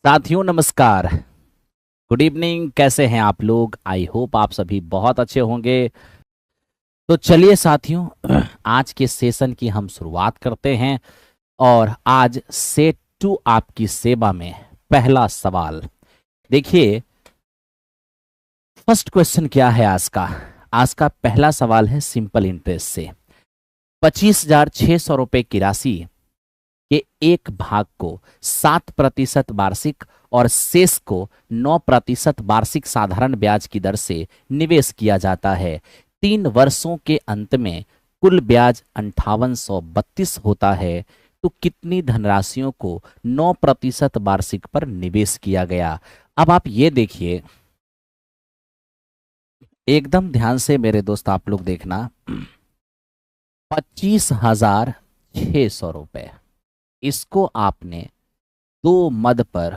साथियों नमस्कार। Good evening. कैसे हैं आप लोग? आई होप आप सभी बहुत अच्छे होंगे। तो चलिए साथियों, आज के सेशन की हम शुरुआत करते हैं। और आज सेट टू आपकी सेवा में पहला सवाल देखिए। फर्स्ट क्वेश्चन क्या है आज का पहला सवाल है सिंपल इंटरेस्ट से। 25,600 रुपए की राशि के एक भाग को 7% वार्षिक और शेष को 9% वार्षिक साधारण ब्याज की दर से निवेश किया जाता है। 3 वर्षों के अंत में कुल ब्याज 5832 होता है। तो कितनी धनराशियों को 9% वार्षिक पर निवेश किया गया? अब आप ये देखिए, एकदम ध्यान से मेरे दोस्त आप लोग देखना। 25,600 रुपए, इसको आपने 2 मद पर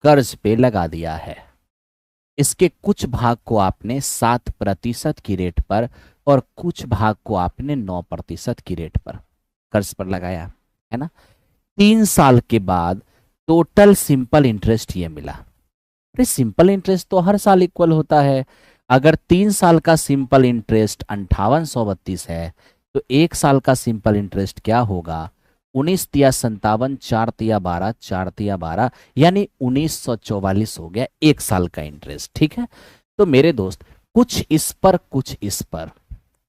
कर्ज पे लगा दिया है। इसके कुछ भाग को आपने 7% की रेट पर और कुछ भाग को आपने 9% की रेट पर कर्ज पर लगाया है ना। 3 साल के बाद टोटल सिंपल इंटरेस्ट ये मिला। अरे सिंपल इंटरेस्ट तो हर साल इक्वल होता है। अगर 3 साल का सिंपल इंटरेस्ट 5832 है तो 1 साल का सिंपल इंटरेस्ट क्या होगा? 19 तिया 57, 4 तिया 12, 4 तिया 12, यानी 1944 हो गया 1 साल का इंटरेस्ट। ठीक है। तो मेरे दोस्त, कुछ इस पर कुछ इस पर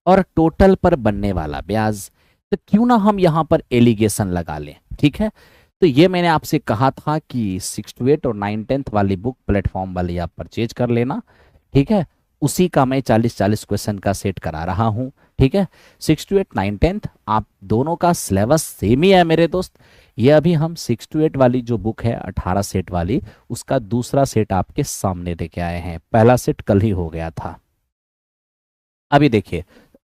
और टोटल पर बनने वाला ब्याज, तो क्यों ना हम यहां पर एलिगेशन लगा लें। ठीक है। तो ये मैंने आपसे कहा था कि 6 to 8 और 9 10th वाली बुक प्लेटफॉर्म वाली आप परचेज कर लेना। ठीक है। उसी का मैं 40-40 क्वेश्चन का सेट करा रहा हूं। ठीक है। 6 to 8 9 10th आप दोनों का सिलेबस सेम ही है मेरे दोस्त। ये अभी हम 6 to 8 वाली जो बुक है 18 सेट वाली, उसका दूसरा सेट आपके सामने लेके आए हैं। पहला सेट कल ही हो गया था। अभी देखिए,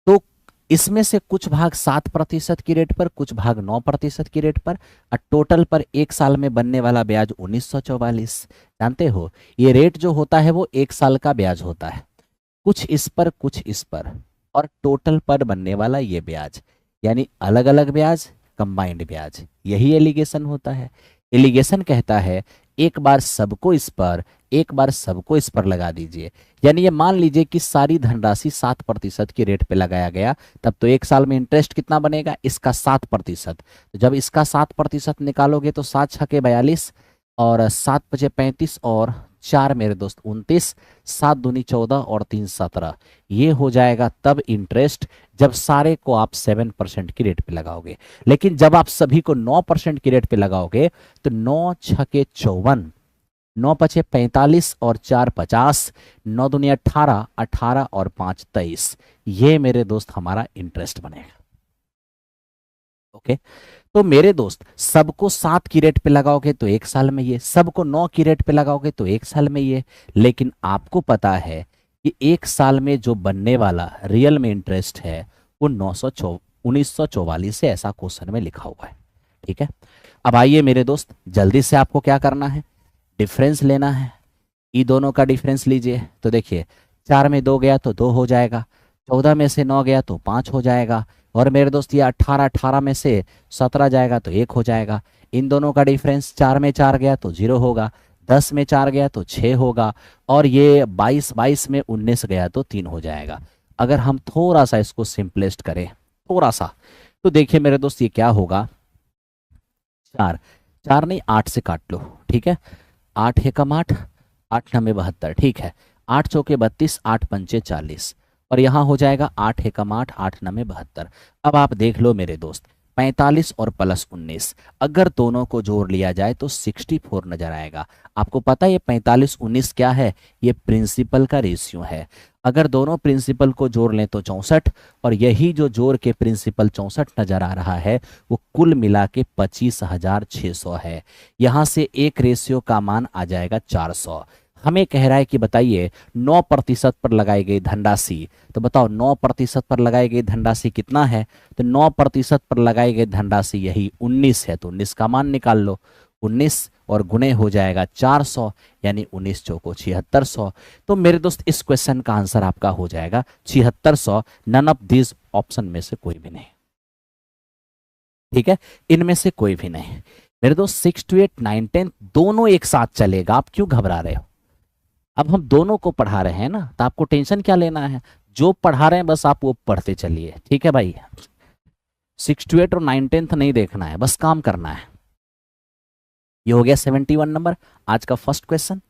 तो इसमें से कुछ भाग 7% की रेट पर, कुछ भाग 9% की रेट पर, और टोटल पर 1 साल में बनने वाला ब्याज 1944। जानते हो, ये रेट जो होता है वो 1 साल का ब्याज होता है। कुछ इस पर कुछ इस पर और टोटल पर बनने वाला ये ब्याज, यानी अलग अलग ब्याज, कंबाइंड ब्याज, यही एलिगेशन होता है। एलिगेशन कहता है एक बार सबको इस पर, एक बार सबको इस पर लगा दीजिए। यानी ये मान लीजिए कि सारी धनराशि 7% की रेट पे लगाया गया, तब तो 1 साल में इंटरेस्ट कितना बनेगा? इसका 7%। तो जब इसका 7% निकालोगे तो 7 छके 42 और 7 पचे 35 और 4 मेरे दोस्त 29, 7 दूनी 14 और 3 17। ये हो जाएगा तब इंटरेस्ट जब सारे को आप 7% की रेट पे लगाओगे। लेकिन जब आप सभी को 9% की रेट पे लगाओगे तो 9 छके 54, 9 पचे 45 और 4 50, 9 दूनी 18, 18 और 5 23। ये मेरे दोस्त हमारा इंटरेस्ट बनेगा। ओके। तो मेरे दोस्त, सबको 7 की रेट पे लगाओगे तो 1 साल में ये, सबको 9 की रेट पे लगाओगे तो 1 साल में ये। लेकिन आपको पता है कि 1 साल में जो बनने वाला रियल में इंटरेस्ट है वो 1944 से, ऐसा क्वेश्चन में लिखा हुआ है। ठीक है। अब आइए मेरे दोस्त, जल्दी से आपको क्या करना है? डिफरेंस लेना है। ई दोनों का डिफरेंस लीजिए। तो देखिए, 4 में 2 गया तो 2 हो जाएगा, 14 में से 9 गया तो 5 हो जाएगा, और मेरे दोस्त ये 18 में से 17 जाएगा तो 1 हो जाएगा। इन दोनों का डिफरेंस, 4 में 4 गया तो 0 होगा, 10 में 4 गया तो 6 होगा, और ये 22 में 19 गया तो 3 हो जाएगा। अगर हम थोड़ा सा इसको सिंपलेस्ट करें, थोड़ा सा, तो देखिए मेरे दोस्त ये क्या होगा। 4, 4 नहीं 8 से काट लो। ठीक है। 8 एकम 8, 8 नमे 72। ठीक है। 8 चौके 32, 8 पंचे 40, और यहां हो जाएगा 8 एकम 8, 8 नमे 72। अब आप देख लो मेरे दोस्त, 45 और प्लस 19 अगर दोनों को जोड़ लिया जाए तो 64 नजर आएगा। आपको पता है ये 45 19 क्या है? ये प्रिंसिपल का रेशियो है। अगर दोनों प्रिंसिपल को जोड़ लें तो 64, और यही जो जोड़ के प्रिंसिपल 64 नजर आ रहा है वो कुल मिला के 25,600 है। यहां से एक रेशियो का मान आ जाएगा 400। हमें कह रहा है कि बताइए 9% पर लगाई गई धनराशि, तो बताओ 9% पर लगाई गई धनराशि कितना है? तो 9% पर लगाई गई धनराशि यही 19 है, तो 19 का मान निकाल लो। 19 और गुणे हो जाएगा 400, यानी 19 चौको 7600। तो मेरे दोस्त इस क्वेश्चन का आंसर आपका हो जाएगा 7600। नन ऑफ दिस ऑप्शन में से कोई भी नहीं। ठीक है, इनमें से कोई भी नहीं। मेरे दोस्त 6 to 8 9 10 दोनों एक साथ चलेगा, आप क्यों घबरा रहे हो? अब हम दोनों को पढ़ा रहे हैं ना, तो आपको टेंशन क्या लेना है, जो पढ़ा रहे हैं बस आप वो पढ़ते चलिए, ठीक है भाई। 6 to 8 और 9 10 नहीं देखना है, बस काम करना है। ये हो गया 71 नंबर, आज का फर्स्ट क्वेश्चन।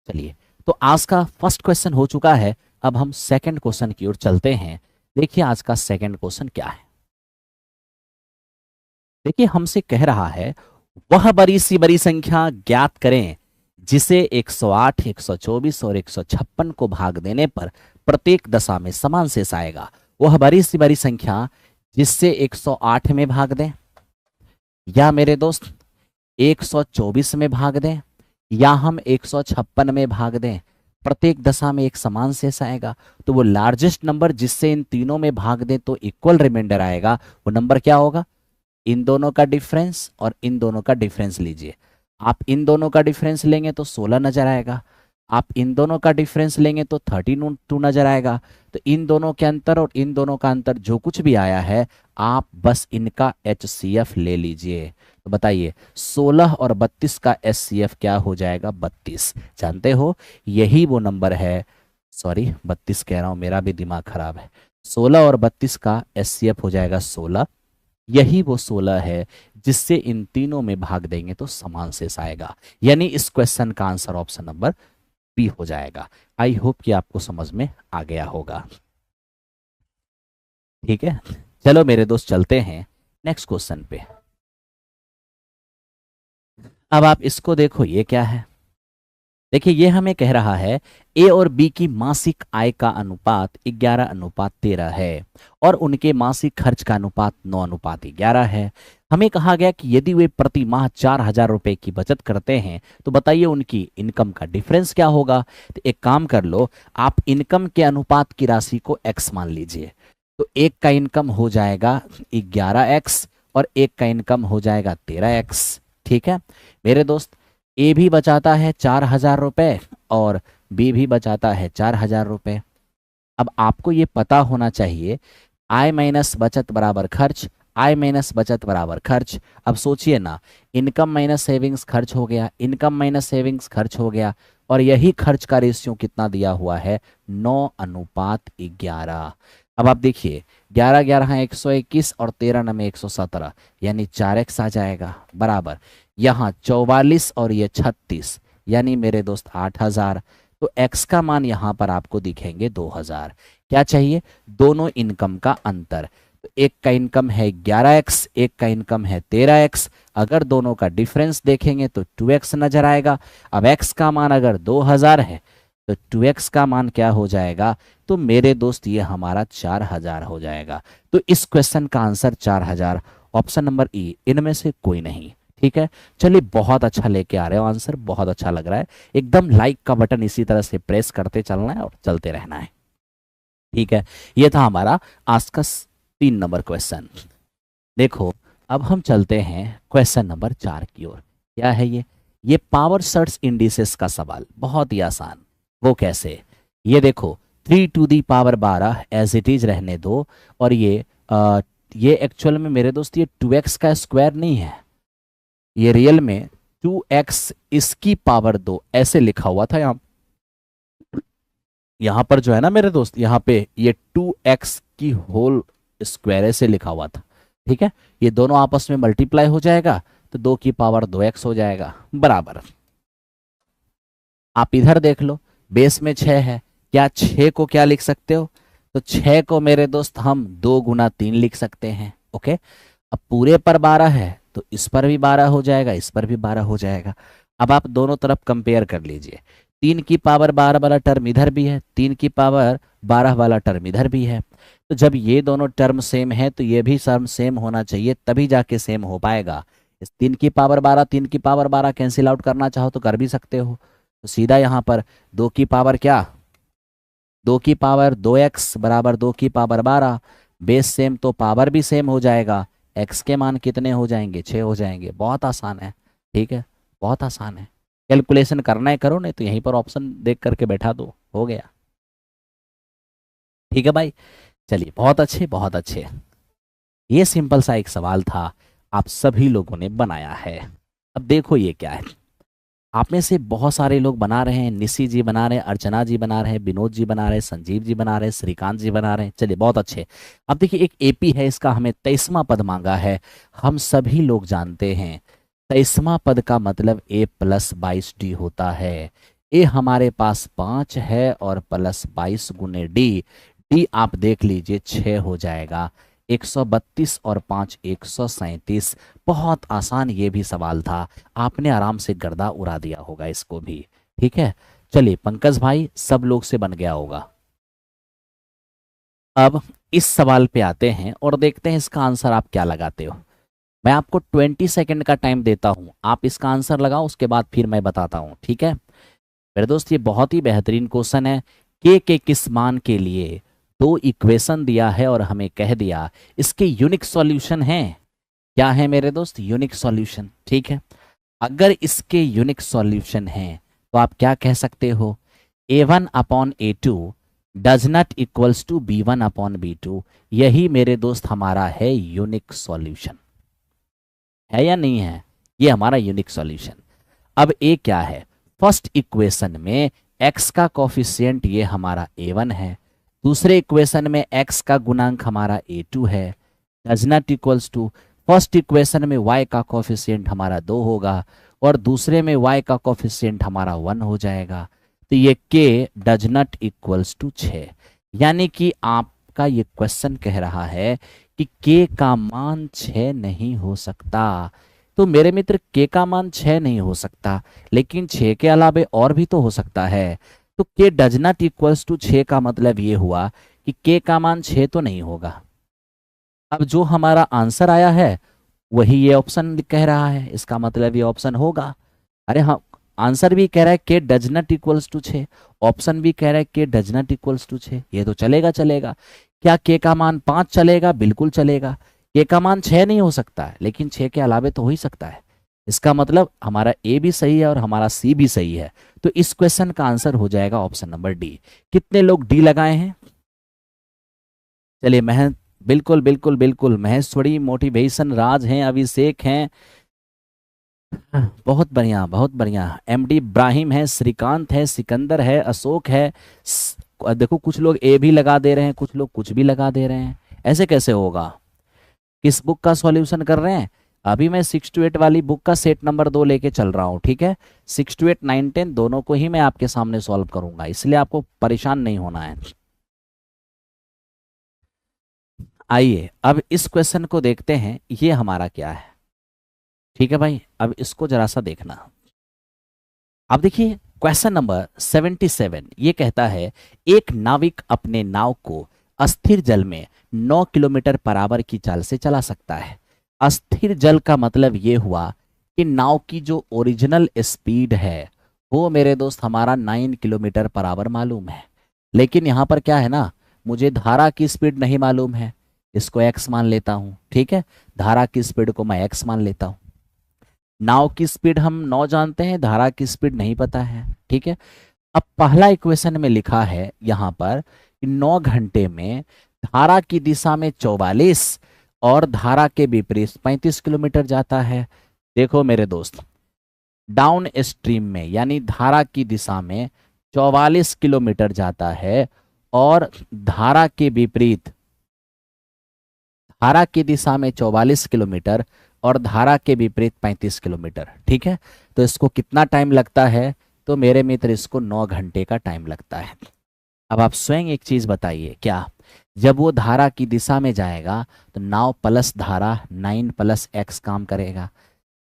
चलिए, तो आज का फर्स्ट क्वेश्चन हो चुका है, अब हम सेकंड क्वेश्चन की ओर चलते हैं। देखिए आज का सेकंड क्वेश्चन क्या है। देखिए हमसे कह रहा है वह बड़ी सी बड़ी संख्या ज्ञात करें जिसे 108, 124 और 156 को भाग देने पर प्रत्येक दशा में समान शेष आएगा। वह बड़ी सी बड़ी संख्या जिससे 108 में भाग दें, या मेरे दोस्त 124 में भाग दें, या हम 156 में भाग दें, प्रत्येक दशा में एक समान शेष आएगा। तो वो लार्जेस्ट नंबर जिससे इन तीनों में भाग दें तो इक्वल रिमाइंडर आएगा, वो नंबर क्या होगा? इन दोनों का डिफरेंस और इन दोनों का डिफरेंस लीजिए। आप इन दोनों का डिफरेंस लेंगे तो 16 नजर आएगा, आप इन दोनों का डिफरेंस लेंगे तो 32 नजर आएगा। तो इन दोनों के अंतर और इन दोनों का अंतर जो कुछ भी आया है, आप बस इनका HCF ले लीजिए। तो बताइए 16 और 32 का HCF क्या हो जाएगा? 32। जानते हो यही वो नंबर है, सॉरी 32 कह रहा हूं, मेरा भी दिमाग खराब है। 16 और 32 का HCF हो जाएगा 16। यही वो 16 है जिससे इन तीनों में भाग देंगे तो समान शेष आएगा। यानी इस क्वेश्चन का आंसर ऑप्शन नंबर बी हो जाएगा। आई होप कि आपको समझ में आ गया होगा। ठीक है, चलो मेरे दोस्त चलते हैं नेक्स्ट क्वेश्चन पे। अब आप इसको देखो, ये क्या है? देखिए ये हमें कह रहा है ए और बी की मासिक आय का अनुपात 11:13 है और उनके मासिक खर्च का अनुपात 9:11 है। हमें कहा गया कि यदि वे प्रति माह 4,000 रुपए की बचत करते हैं तो बताइए उनकी इनकम का डिफरेंस क्या होगा। तो एक काम कर लो, आप इनकम के अनुपात की राशि को x मान लीजिए। तो एक का इनकम हो जाएगा 11x और एक का इनकम हो जाएगा 13x। ठीक है मेरे दोस्त, ए भी बचाता है 4,000 रुपए और बी भी बचाता है 4,000 रुपए। अब आपको ये पता होना चाहिए आय माइनस बचत बराबर खर्च, आय माइनस बचत बराबर खर्च। अब सोचिए ना, इनकम माइनस सेविंग्स खर्च हो गया, इनकम माइनस सेविंग्स खर्च हो गया, और यही खर्च का रेशियो कितना दिया हुआ है? 9:11। अब आप देखिए 11 11 121 और 13 9 117, यानी 4x आ जाएगा बराबर यहाँ 44 और ये 36, यानी मेरे दोस्त 8,000। तो x का मान यहाँ पर आपको दिखेंगे 2,000। क्या चाहिए? दोनों इनकम का अंतर। तो एक का इनकम है 11x, एक का इनकम है 13x। अगर दोनों का डिफरेंस देखेंगे तो 2x नजर आएगा। अब x का मान अगर 2,000 है तो 2x का मान क्या हो जाएगा? तो मेरे दोस्त ये हमारा 4,000 हो जाएगा। तो इस क्वेश्चन का आंसर 4,000, ऑप्शन नंबर ई, इनमें से कोई नहीं। ठीक है, चलिए बहुत अच्छा लेके आ रहे हो आंसर, बहुत अच्छा लग रहा है। एकदम लाइक का बटन इसी तरह से प्रेस करते चलना है और चलते रहना है। ठीक है, ये था हमारा आज का 3 नंबर क्वेश्चन। देखो अब हम चलते हैं क्वेश्चन नंबर 4 की ओर। क्या है ये पावर सर्च इंडिसेस का सवाल, बहुत ही आसान। वो कैसे? ये देखो 3 to the power 12 as it is रहने दो, और ये एक्चुअल में मेरे दोस्त ये 2x का स्क्वायर नहीं है, ये रियल में 2x इसकी पावर 2 ऐसे लिखा हुआ था। यहाँ पर जो है ना मेरे दोस्त, यहाँ पे ये 2x की होल स्क्वायर ऐसे लिखा हुआ था। ठीक है, ये दोनों आपस में मल्टीप्लाई हो जाएगा तो 2 की पावर 2x हो जाएगा बराबर। आप इधर देख लो, बेस में 6 है, क्या 6 को क्या लिख सकते हो? तो 6 को मेरे दोस्त हम 2 गुना 3 लिख सकते हैं। ओके, अब पूरे पर 12 है तो इस पर भी 12 हो जाएगा, इस पर भी 12 हो जाएगा। अब आप दोनों तरफ कंपेयर कर लीजिए, 3 की पावर 12 वाला टर्म इधर भी है, 3 की पावर 12 वाला टर्म इधर भी है। तो जब ये दोनों टर्म सेम है तो ये भी टर्म सेम होना चाहिए, तभी जाके सेम हो पाएगा। इस 3 की पावर 12 3 की पावर 12 कैंसिल आउट करना चाहो तो कर भी सकते हो। तो सीधा यहाँ पर 2 की पावर क्या, 2 की पावर 2x बराबर 2 की पावर 12, बेस सेम तो पावर भी सेम हो जाएगा। x के मान कितने हो जाएंगे? 6 हो जाएंगे। बहुत आसान है, ठीक है, बहुत आसान है। कैलकुलेशन करना है करो, नहीं तो यहीं पर ऑप्शन देख करके बैठा दो, हो गया। ठीक है भाई, चलिए बहुत अच्छे बहुत अच्छे। ये सिंपल सा एक सवाल था, आप सभी लोगों ने बनाया है। अब देखो ये क्या है, आप में से बहुत सारे लोग बना रहे हैं, निशी जी बना रहे हैं, अर्चना जी बना रहे हैं, विनोद जी बना रहे हैं, संजीव जी बना रहे हैं, श्रीकांत जी बना रहे हैं। चलिए बहुत अच्छे। अब देखिए एक एपी है, इसका हमें 23वां पद मांगा है। हम सभी लोग जानते हैं 23वां पद का मतलब a प्लस 22d होता है। ए हमारे पास 5 है और प्लस 22 गुने डी आप देख लीजिए 6 हो जाएगा। 132 और 5 137। बहुत आसान ये भी सवाल था, आपने आराम से गर्दा उड़ा दिया होगा इसको भी। ठीक है, चलिए पंकज भाई सब लोग से बन गया होगा। अब इस सवाल पे आते हैं और देखते हैं इसका आंसर आप क्या लगाते हो। मैं आपको 20 सेकंड का टाइम देता हूं, आप इसका आंसर लगाओ, उसके बाद फिर मैं बताता हूं। ठीक है मेरे दोस्त, ये बहुत ही बेहतरीन क्वेश्चन है। के किस मान के लिए दो इक्वेशन दिया है और हमें कह दिया इसके यूनिक सॉल्यूशन हैं। क्या है मेरे दोस्त, यूनिक सॉल्यूशन। ठीक है, अगर इसके यूनिक सॉल्यूशन हैं तो आप क्या कह सकते हो, a1/a2 does not equals to b1/b2। यही मेरे दोस्त हमारा है यूनिक सॉल्यूशन, है या नहीं है, ये हमारा यूनिक सॉल्यूशन। अब ए क्या है, फर्स्ट इक्वेशन में x का कोफिशिएंट ये हमारा a1 है, दूसरे इक्वेशन में x का गुणांक हमारा a2 है, does not equals to first equation में y का कोफिशिएंट हमारा 2 होगा और दूसरे में y का कोफिशिएंट हमारा 1 हो जाएगा। तो ये k does not equals to 6, यानी कि आपका ये क्वेश्चन कह रहा है कि k का मान 6 नहीं हो सकता। तो मेरे मित्र k का मान 6 नहीं हो सकता, लेकिन 6 के अलावे और भी तो हो सकता है। तो k does not equals to 6 का मतलब ये हुआ कि k का मान 6 तो नहीं होगा। अब जो हमारा आंसर आया है वही ये ऑप्शन कह रहा है, इसका मतलब ये ऑप्शन होगा। अरे हाँ, आंसर भी कह रहा है K does not equals to 6, option भी कह रहा है K does not equals to 6, ये तो चलेगा चलेगा। क्या के का मान 5 चलेगा, बिल्कुल चलेगा। के का मान 6 नहीं हो सकता है, लेकिन 6 के अलावे तो हो ही सकता है। इसका मतलब हमारा ए भी सही है और हमारा सी भी सही है। तो इस क्वेश्चन का आंसर हो जाएगा ऑप्शन नंबर डी। कितने लोग डी लगाए हैं, चलिए महेश, बिल्कुल बिल्कुल बिल्कुल, महेश्वरी, मोटिवेशन, राज हैं, अभिषेक हैं, बहुत बढ़िया बहुत बढ़िया, एमडी इब्राहिम है, श्रीकांत है, सिकंदर है, अशोक है। देखो कुछ लोग ए भी लगा दे रहे हैं, कुछ लोग कुछ भी लगा दे रहे हैं, ऐसे कैसे होगा। किस बुक का सॉल्यूशन कर रहे हैं, अभी मैं 6 to 8 वाली बुक का सेट नंबर 2 लेके चल रहा हूँ। ठीक है, 6 to 8 9 10 दोनों को ही मैं आपके सामने सॉल्व करूंगा, इसलिए आपको परेशान नहीं होना है। आइए अब इस क्वेश्चन को देखते हैं, ये हमारा क्या है। ठीक है भाई, अब इसको जरा सा देखना। अब देखिए क्वेश्चन नंबर 77 ये कहता है एक नाविक अपने नाव को अस्थिर जल में 9 किलोमीटर पर आवर की चाल से चला सकता है। अस्थिर जल का मतलब ये हुआ कि नाव की जो ओरिजिनल स्पीड है वो मेरे दोस्त हमारा 9 किलोमीटर पर आवर मालूम है, लेकिन यहाँ पर क्या है ना, मुझे धारा की स्पीड नहीं मालूम है, इसको x मान लेता हूँ। ठीक है, धारा की स्पीड को मैं x मान लेता हूँ। नाव की स्पीड हम 9 जानते हैं, धारा की स्पीड नहीं पता है। ठीक है, अब पहला इक्वेशन में लिखा है यहाँ पर कि 9 घंटे में धारा की दिशा में 44 और धारा के विपरीत 35 किलोमीटर जाता है। देखो मेरे दोस्त, डाउन स्ट्रीम में यानी धारा की दिशा में 44 किलोमीटर जाता है और धारा के विपरीत, धारा की दिशा में 44 किलोमीटर और धारा के विपरीत 35 किलोमीटर। ठीक है, तो इसको कितना टाइम लगता है, तो मेरे मित्र इसको 9 घंटे का टाइम लगता है। अब आप स्वयं एक चीज बताइए, क्या जब वो धारा की दिशा में जाएगा तो नाव प्लस धारा 9 प्लस x काम करेगा,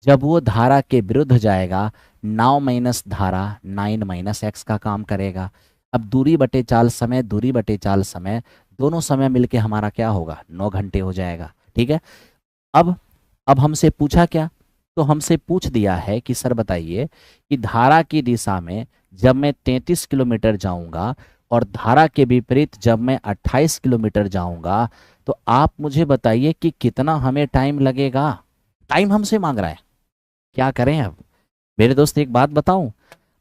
जब वो धारा के विरुद्ध जाएगा नाव माइनस धारा 9 माइनस x का काम करेगा। अब दूरी बटे चाल समय, दूरी बटे चाल समय, दोनों समय मिलके हमारा क्या होगा, 9 घंटे हो जाएगा। ठीक है, अब हमसे पूछा क्या, तो हमसे पूछ दिया है कि सर बताइए कि धारा की दिशा में जब मैं 33 किलोमीटर जाऊंगा और धारा के विपरीत जब मैं 28 किलोमीटर जाऊंगा, तो आप मुझे बताइए कि कितना हमें टाइम लगेगा। टाइम हमसे मांग रहा है, क्या करें अब। मेरे दोस्त एक बात बताऊं,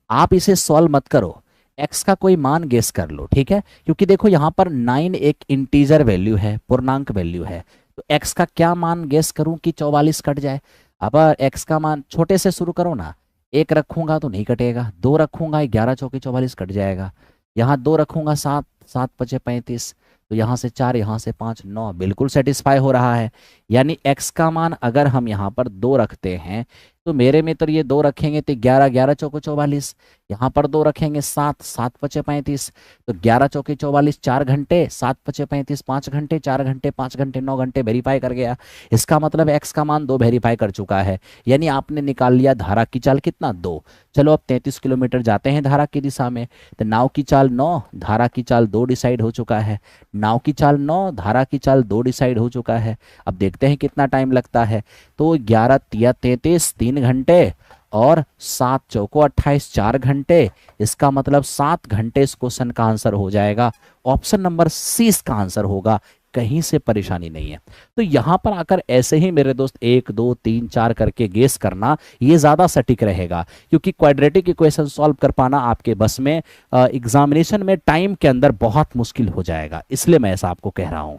आप इसे सॉल्व मत करो, x का कोई मान गेस कर लो। ठीक है, क्योंकि देखो यहाँ पर 9 एक इंटीजर वैल्यू है, पूर्णांक वैल्यू है, तो x का क्या मान गेस करूं कि 44 कट जाए। अब एक्स का मान छोटे से शुरू करो ना। एक रखूंगा तो नहीं कटेगा, दो रखूंगा 11 चौके 44 कट जाएगा। यहाँ दो रखूंगा 7, 7 पचे 35, तो यहाँ से 4, यहाँ से 5, 9, बिल्कुल सेटिस्फाई हो रहा है। यानी x का मान अगर हम यहाँ पर 2 रखते हैं तो मेरे मित्र ये 2 रखेंगे तो 11, 11 चौके 44, यहाँ पर 2 रखेंगे 7, 7 पचे 35, तो 11 चौके 44 4 घंटे, 7 पचे 35 5 घंटे, 4 घंटे 5 घंटे 9 घंटे वेरीफाई कर गया। इसका मतलब x का मान 2 वेरीफाई कर चुका है। यानी आपने निकाल लिया धारा की चाल कितना 2। चलो अब 33 किलोमीटर जाते हैं धारा की दिशा में, तो नाव की चाल 9, धारा की चाल 2 डिसाइड हो चुका है। नाव की चाल 9, धारा की चाल 2 डिसाइड हो चुका है। अब देखते हैं कितना टाइम लगता है। तो 11 तिया 33 3 घंटे और 7 चौको 28 4 घंटे। इसका मतलब 7 घंटे इस क्वेश्चन का आंसर हो जाएगा। ऑप्शन नंबर सी इसका आंसर होगा, कहीं से परेशानी नहीं है। तो यहां पर आकर ऐसे ही मेरे दोस्त 1 2 3 4 करके गेस करना ये ज्यादा सटीक रहेगा, क्योंकि क्वाड्रेटिक इक्वेशन सॉल्व कर पाना आपके बस में एग्जामिनेशन में टाइम के अंदर बहुत मुश्किल हो जाएगा, इसलिए मैं ऐसा आपको कह रहा हूं।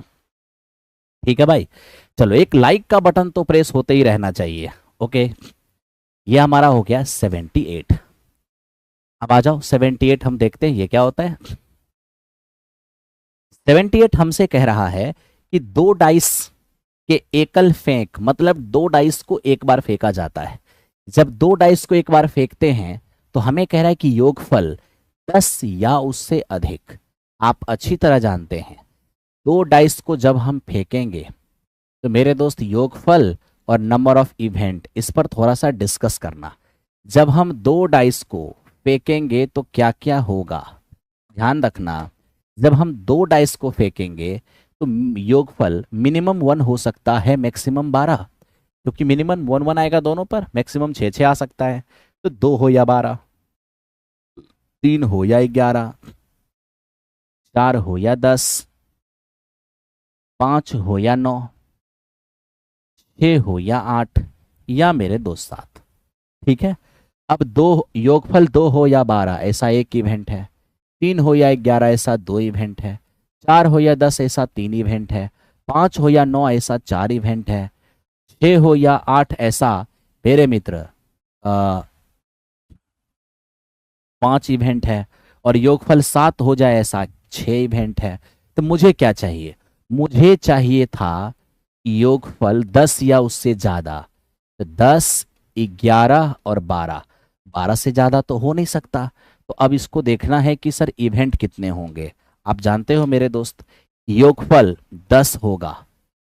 ठीक है भाई, चलो एक लाइक का बटन तो प्रेस होते ही रहना चाहिए। ओके, ये हमारा हो गया 78। अब आ जाओ 78 हम देखते हैं ये क्या होता है। 78 हमसे कह रहा है कि 2 डाइस के एकल फेंक, मतलब 2 डाइस को एक बार फेंका जाता है। जब 2 डाइस को एक बार फेंकते हैं तो हमें कह रहा है कि योगफल 10 या उससे अधिक। आप अच्छी तरह जानते हैं 2 डाइस को जब हम फेंकेंगे तो मेरे दोस्त योगफल और नंबर ऑफ इवेंट, इस पर थोड़ा सा डिस्कस करना। जब हम 2 डाइस को फेंकेंगे तो क्या क्या होगा, ध्यान रखना। जब हम 2 डाइस को फेंकेंगे तो योगफल मिनिमम 1 हो सकता है, मैक्सिमम 12, क्योंकि मिनिमम 1 1 आएगा दोनों पर, मैक्सिमम 6 6 आ सकता है। तो 2 हो या 12, 3 हो या 11, 4 हो या 10, 5 हो या 9, 6 हो या 8, या मेरे दोस्त 7। ठीक है, अब 2 योगफल 2 हो या 12 ऐसा एक इवेंट है, 3 हो या 11 ऐसा 2 इवेंट है, 4 हो या 10 ऐसा 3 इवेंट है, 5 हो या 9 ऐसा 4 इवेंट है, 6 हो या 8 ऐसा मेरे मित्र 5 इवेंट है, और योगफल 7 हो जाए ऐसा 6 इवेंट है। तो मुझे क्या चाहिए, मुझे चाहिए था योगफल 10 या उससे ज्यादा। तो 10, 11 और 12, 12 से ज्यादा तो हो नहीं सकता। तो अब इसको देखना है कि सर इवेंट कितने होंगे। आप जानते हो मेरे दोस्त योगफल 10 होगा,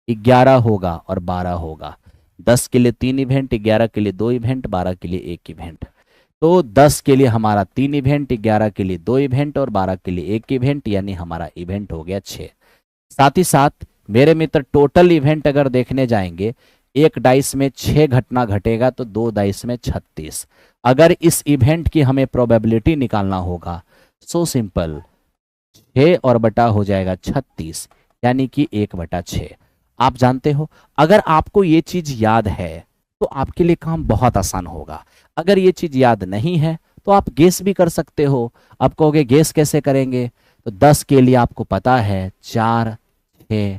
11 होगा और 12 होगा। 10 के लिए 3 इवेंट, 11 के लिए 2 इवेंट, 12 के लिए 1 इवेंट। तो 10 के लिए हमारा 3 इवेंट, 11 के लिए 2 इवेंट और 12 के लिए 1 इवेंट, यानी हमारा इवेंट हो गया 6। साथ ही साथ मेरे मित्र टोटल इवेंट अगर देखने जाएंगे, एक डाइस में 6 घटना घटेगा तो 2 डाइस में 36। अगर इस इवेंट की हमें प्रोबेबिलिटी निकालना होगा, सो सिंपल, 6 और बटा हो जाएगा 36, यानी कि 1/6। आप जानते हो अगर आपको ये चीज याद है तो आपके लिए काम बहुत आसान होगा। अगर ये चीज याद नहीं है तो आप गेस भी कर सकते हो। आप कहोगे गेस कैसे करेंगे, तो 10 के लिए आपको पता है 4 6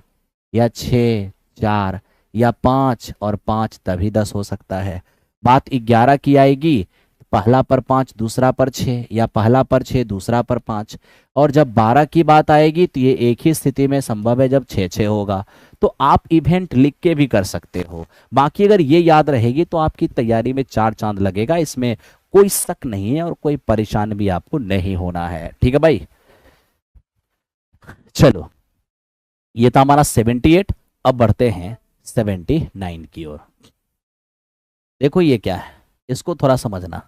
या 6 4 या 5 और 5 तभी 10 हो सकता है। बात 11 की आएगी, पहला पर 5 दूसरा पर 6, या पहला पर 6 दूसरा पर 5। और जब 12 की बात आएगी तो ये एक ही स्थिति में संभव है जब 6 6 होगा। तो आप इवेंट लिख के भी कर सकते हो। बाकी अगर ये याद रहेगी तो आपकी तैयारी में 4 चांद लगेगा, इसमें कोई शक नहीं है और कोई परेशान भी आपको नहीं होना है। ठीक है भाई, चलो ये था हमारा 78। अब बढ़ते हैं 79 की ओर। देखो ये क्या है, इसको थोड़ा समझना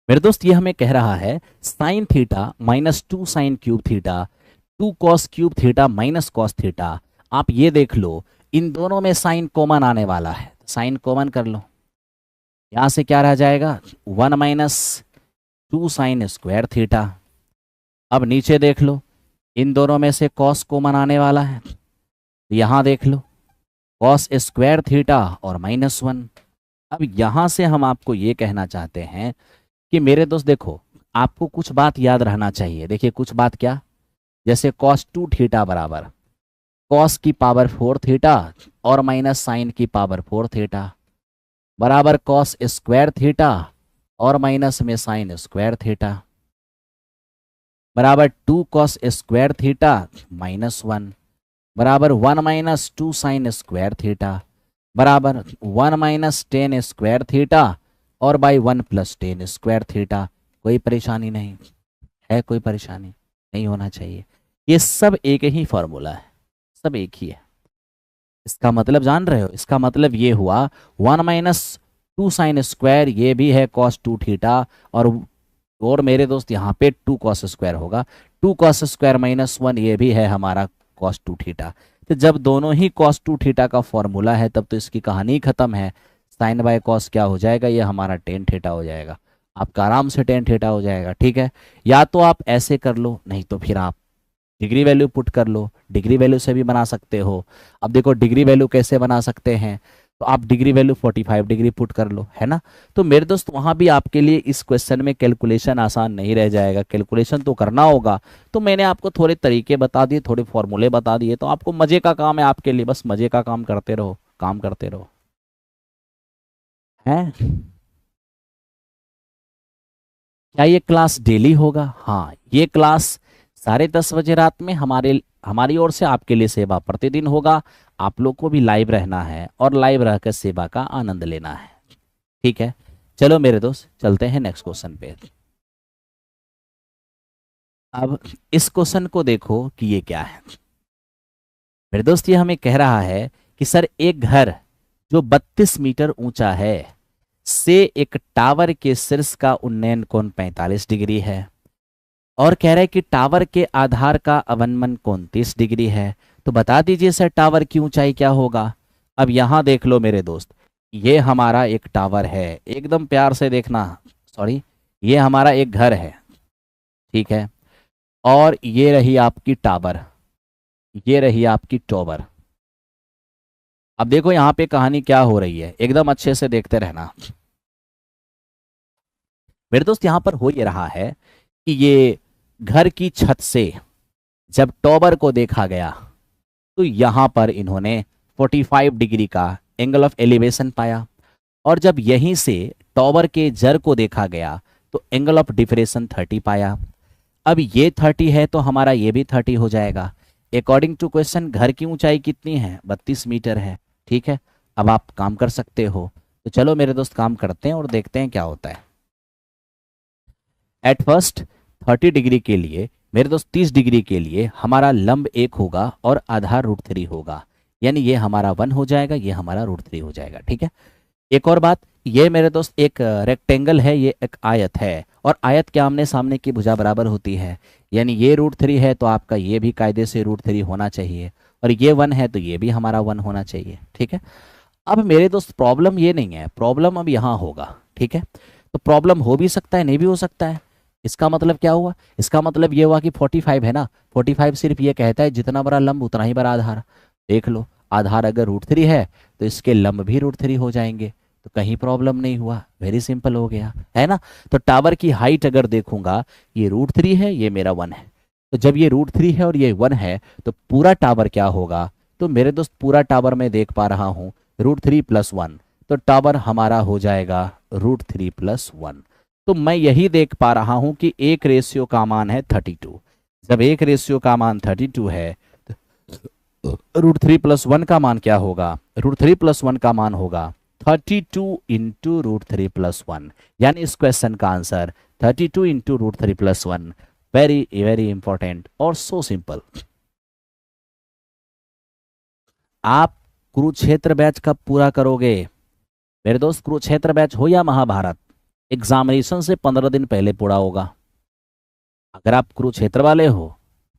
मेरे दोस्त। ये हमें कह रहा है sine theta -2 sine cube theta 2 cos cube theta minus cos theta. आप ये देख लो इन दोनों में साइन कॉमन आने वाला है, साइन कॉमन कर लो। यहां से क्या रह जाएगा 1 - 2 साइन स्क्वायर थीटा। अब नीचे देख लो इन दोनों में से कॉस कॉमन आने वाला है, यहां देख लो कॉस स्क्वायर थीटा और -1। अब यहां से हम आपको ये कहना चाहते हैं कि मेरे दोस्त देखो आपको कुछ बात याद रहना चाहिए। देखिए कुछ बात क्या, जैसे cos 2 थीटा बराबर कॉस की पावर 4 थीटा और माइनस साइन की पावर 4 थीटा बराबर कॉस स्क्वायर थीटा और माइनस में साइन स्क्वायर थीटा बराबर 2 कॉस स्क्वायर थीटा -1 बराबर 1 माइनस 2 साइन स्क्वायर थीटा बराबर 1 माइनस 10 स्क्वायर थीटा और बाई 1 प्लस 10 स्क्वायर थीटा। कोई परेशानी नहीं है, कोई परेशानी नहीं होना चाहिए। ये सब एक ही फॉर्मूला है, सब एक ही है। इसका मतलब जान रहे हो, इसका मतलब ये हुआ 1 माइनस 2 साइन स्क्वायर ये भी है कॉस 2 थीटा और मेरे दोस्त यहाँ पे 2 कॉस स्क्वायर होगा, 2 कॉस स्क्वायर -1 ये भी है हमारा कॉस 2 थीटा। तो जब दोनों ही कॉस 2 थीटा का फॉर्मूला है तब तो इसकी कहानी खत्म है। साइन बाय कॉस क्या हो जाएगा, ये हमारा टेन थीटा हो जाएगा, आपका आराम से टेन थीटा हो जाएगा। ठीक है, या तो आप ऐसे कर लो, नहीं तो फिर आप डिग्री वैल्यू पुट कर लो, डिग्री वैल्यू से भी बना सकते हो। अब देखो डिग्री वैल्यू कैसे बना सकते हैं, तो आप डिग्री वैल्यू 45 डिग्री पुट कर लो, है ना। तो मेरे दोस्त वहाँ भी आपके लिए इस क्वेश्चन में कैलकुलेशन आसान नहीं रह जाएगा, कैलकुलेशन तो करना होगा। तो मैंने आपको थोड़े तरीके बता दिए, थोड़े फॉर्मूले बता दिए, तो आपको मजे का काम है आपके लिए, बस मजे का काम करते रहो, काम करते रहो, हैं। क्या ये क्लास डेली होगा? हाँ, ये क्लास 10:30 बजे रात में हमारी ओर से आपके लिए सेवा प्रतिदिन होगा। आप लोग को भी लाइव रहना है और लाइव रहकर सेवा का आनंद लेना है। ठीक है, चलो मेरे दोस्त चलते हैं नेक्स्ट क्वेश्चन पे। अब इस क्वेश्चन को देखो कि ये क्या है। मेरे दोस्त ये हमें कह रहा है कि सर एक घर जो 32 मीटर ऊंचा है से एक टावर के शीर्ष का उन्नयन कोण 45 डिग्री है और कह रहा है कि टावर के आधार का अवनमन कोण 30 डिग्री है। तो बता दीजिए सर टावर की ऊंचाई क्या होगा। अब यहां देख लो मेरे दोस्त, ये हमारा एक टावर है, एकदम प्यार से देखना, सॉरी, ये हमारा एक घर है, ठीक है, और ये रही आपकी टावर, ये रही आपकी टॉवर। अब देखो यहाँ पे कहानी क्या हो रही है, एकदम अच्छे से देखते रहना मेरे दोस्त। यहाँ पर हो ये रहा है कि ये घर की छत से जब टॉवर को देखा गया तो यहाँ पर इन्होंने 45 डिग्री का एंगल ऑफ एलिवेशन पाया और जब यहीं से टॉवर के जर को देखा गया तो एंगल ऑफ डिफरेंशन 30 पाया। अब ये 30 है तो हमारा ये भी 30 हो जाएगा। अकॉर्डिंग टू क्वेश्चन घर की ऊंचाई कितनी है, 32 मीटर है। ठीक है, अब आप काम कर सकते हो, तो चलो मेरे दोस्त काम करते हैं और देखते हैं क्या होता है। एट फर्स्ट 30 डिग्री के लिए मेरे दोस्त 30 डिग्री के लिए हमारा लंब 1 होगा और आधार √3 होगा, यानी ये हमारा 1 हो जाएगा, ये हमारा √3 हो जाएगा। ठीक है, एक और बात, ये मेरे दोस्त एक रेक्टेंगल है, ये एक आयत है और आयत के आमने सामने की भुजा बराबर होती है, यानी ये √3 है तो आपका ये भी कायदे से √3 होना चाहिए और ये 1 है तो ये भी हमारा 1 होना चाहिए। ठीक है, अब मेरे दोस्त प्रॉब्लम ये नहीं है, प्रॉब्लम अब यहाँ होगा। ठीक है, तो प्रॉब्लम हो भी सकता है, नहीं भी हो सकता है। इसका मतलब क्या हुआ, इसका मतलब ये हुआ कि 45 है ना, 45 सिर्फ ये कहता है जितना बड़ा लंब उतना ही बड़ा आधार। देख लो, आधार अगर √3 है तो इसके लंब भी √3 हो जाएंगे, तो कहीं प्रॉब्लम नहीं हुआ, वेरी सिंपल हो गया, है ना। तो टावर की हाइट अगर देखूंगा, ये √3 है, ये मेरा 1 है, तो जब ये √3 है और ये 1 है तो पूरा टावर क्या होगा, तो मेरे दोस्त पूरा टावर मैं देख पा रहा हूँ √3 + 1, तो टावर हमारा हो जाएगा √3 + 1। तो मैं यही देख पा रहा हूं कि एक रेशियो का मान है 32। जब एक रेशियो का मान 32 है तो √3 + 1 का मान क्या होगा, √3 + 1 का मान होगा 32 इंटू √3 + 1, यानी इस क्वेश्चन का answer 32 into √3 + 1। Very very important और सो सिंपल। आप कुरुक्षेत्र बैच कब पूरा करोगे मेरे दोस्त? कुरुक्षेत्र बैच हो या महाभारत, एग्जामिनेशन से 15 दिन पहले पूरा होगा। अगर आप कुरुक्षेत्र वाले हो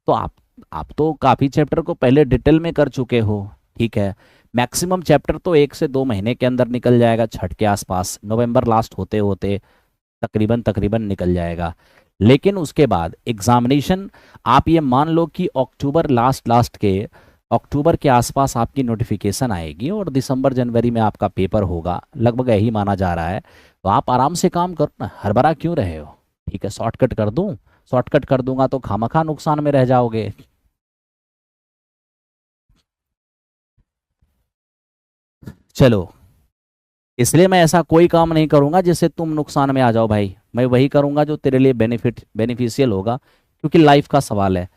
तो आप तो काफ़ी चैप्टर को पहले डिटेल में कर चुके हो। ठीक है, मैक्सिमम चैप्टर तो 1 से 2 महीने के अंदर निकल जाएगा, छठ के आसपास, नवंबर लास्ट होते होते तकरीबन निकल जाएगा। लेकिन उसके बाद एग्जामिनेशन, आप ये मान लो कि अक्टूबर के आसपास आपकी नोटिफिकेशन आएगी और दिसंबर जनवरी में आपका पेपर होगा, लगभग यही माना जा रहा है। तो आप आराम से काम करो ना, हड़बड़ा क्यों रहे हो। ठीक है, शॉर्टकट कर दूं, शॉर्टकट कर दूंगा तो खामखा नुकसान में रह जाओगे। चलो, इसलिए मैं ऐसा कोई काम नहीं करूंगा जिससे तुम नुकसान में आ जाओ भाई। मैं वही करूंगा जो तेरे लिए बेनिफिशियल होगा, क्योंकि लाइफ का सवाल है।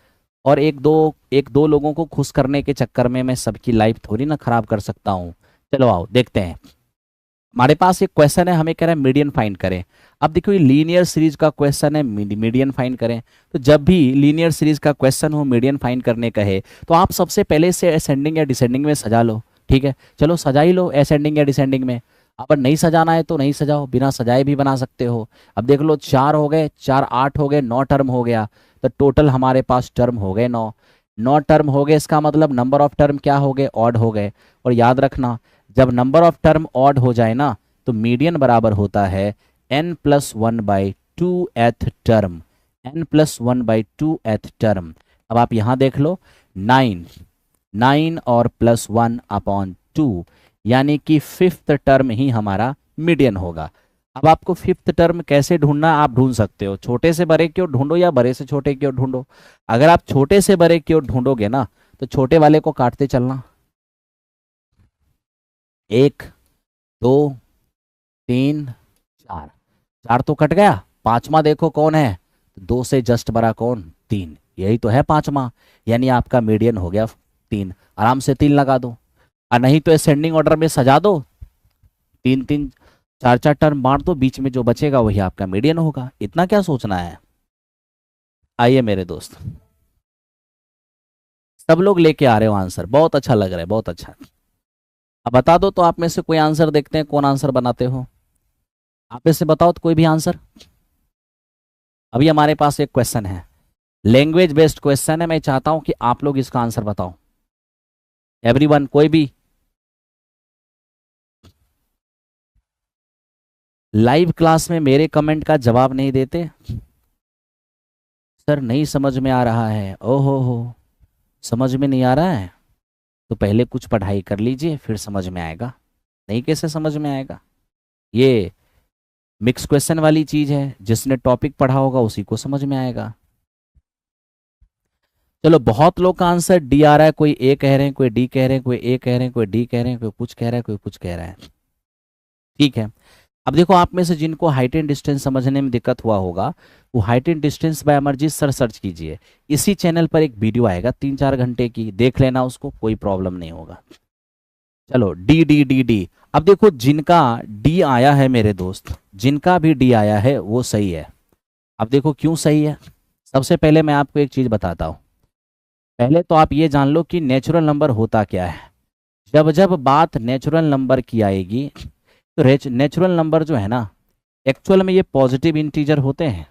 और एक दो लोगों को खुश करने के चक्कर में मैं सबकी लाइफ थोड़ी ना खराब कर सकता हूँ। चलो आओ देखते हैं। हमारे पास एक क्वेश्चन है, हमें कह रहा है मीडियन फाइंड करें। अब देखो ये लीनियर सीरीज का क्वेश्चन है, मीडियन फाइंड करें। तो जब भी लीनियर सीरीज का क्वेश्चन हो, मीडियन फाइंड करने कहे, तो आप सबसे पहले से असेंडिंग या डिसेंडिंग में सजा लो। ठीक है, चलो सजा ही लो असेंडिंग या डिसेंडिंग में। अगर नहीं सजाना है तो नहीं सजाओ, बिना सजाए भी बना सकते हो। अब देख लो, 4 हो गए, 4 8 हो गए, 9 टर्म हो गया। तो टोटल हमारे पास टर्म हो गए 9। 9 टर्म हो गए, इसका मतलब नंबर ऑफ टर्म क्या हो गए, ऑड हो गए। और याद रखना, जब नंबर ऑफ टर्म ऑड हो जाए ना, तो मीडियन बराबर होता है n+1/2 th term. n+1/2 term. अब आप यहां देख लो, 9 9 और +1/2, यानी कि 5th टर्म ही हमारा मीडियन होगा। अब आपको 5th टर्म कैसे ढूंढना, आप ढूंढ सकते हो, छोटे से बड़े की ओर ढूंढो या बड़े से छोटे की ओर ढूंढो। अगर आप छोटे से बड़े की ओर ढूंढोगे ना, तो छोटे वाले को काटते चलना। 1 2 3 4, 4 तो कट गया। पांचवा देखो कौन है, 2 से जस्ट बड़ा कौन, 3। यही तो है पांचवा, यानी आपका मीडियन हो गया 3। आराम से 3 लगा दो, और नहीं तो असेंडिंग ऑर्डर में सजा दो, 3 3 4 4 टर्म बांट दो, बीच में जो बचेगा वही आपका मीडियन होगा। इतना क्या सोचना है। आइए मेरे दोस्त, सब लोग लेके आ रहे हो आंसर, बहुत अच्छा लग रहा है, बहुत अच्छा। अब बता दो तो आप में से कोई आंसर, देखते हैं कौन आंसर बनाते हो। आप में से बताओ तो कोई भी आंसर। अभी हमारे पास एक क्वेश्चन है, लैंग्वेज बेस्ड क्वेश्चन है। मैं चाहता हूं कि आप लोग इसका आंसर बताओ, एवरीवन, कोई भी। लाइव क्लास में मेरे कमेंट का जवाब नहीं देते। सर नहीं समझ में आ रहा है, ओहो हो, समझ में नहीं आ रहा है तो पहले कुछ पढ़ाई कर लीजिए, फिर समझ में आएगा। नहीं कैसे समझ में आएगा, ये मिक्स क्वेश्चन वाली चीज है, जिसने टॉपिक पढ़ा होगा उसी को समझ में आएगा। चलो, बहुत लोग का आंसर डी आ रहा है, कोई ए कह रहे हैं, कोई डी कह रहे हैं, कोई ए कह रहे हैं, कोई डी कह रहे हैं, कोई कुछ कह रहा है, कोई कुछ कह रहा है। ठीक है, अब देखो आप में से जिनको हाइट एंड डिस्टेंस समझने में दिक्कत हुआ होगा, वो height and distance by Amarjeet sir search कीजिए। इसी चैनल पर एक वीडियो आएगा 3-4 घंटे की, देख लेना उसको, कोई प्रॉब्लम नहीं होगा। चलो, डी डी डी डी। अब देखो, जिनका डी आया है मेरे दोस्त, जिनका भी डी आया है वो सही है। अब देखो क्यों सही है। सबसे पहले मैं आपको एक चीज बताता हूं। पहले तो आप ये जान लो कि नेचुरल नंबर होता क्या है। जब जब बात नेचुरल नंबर की आएगी, तो नेचुरल नंबर जो है ना, एक्चुअल में ये पॉजिटिव इंटीजर होते हैं।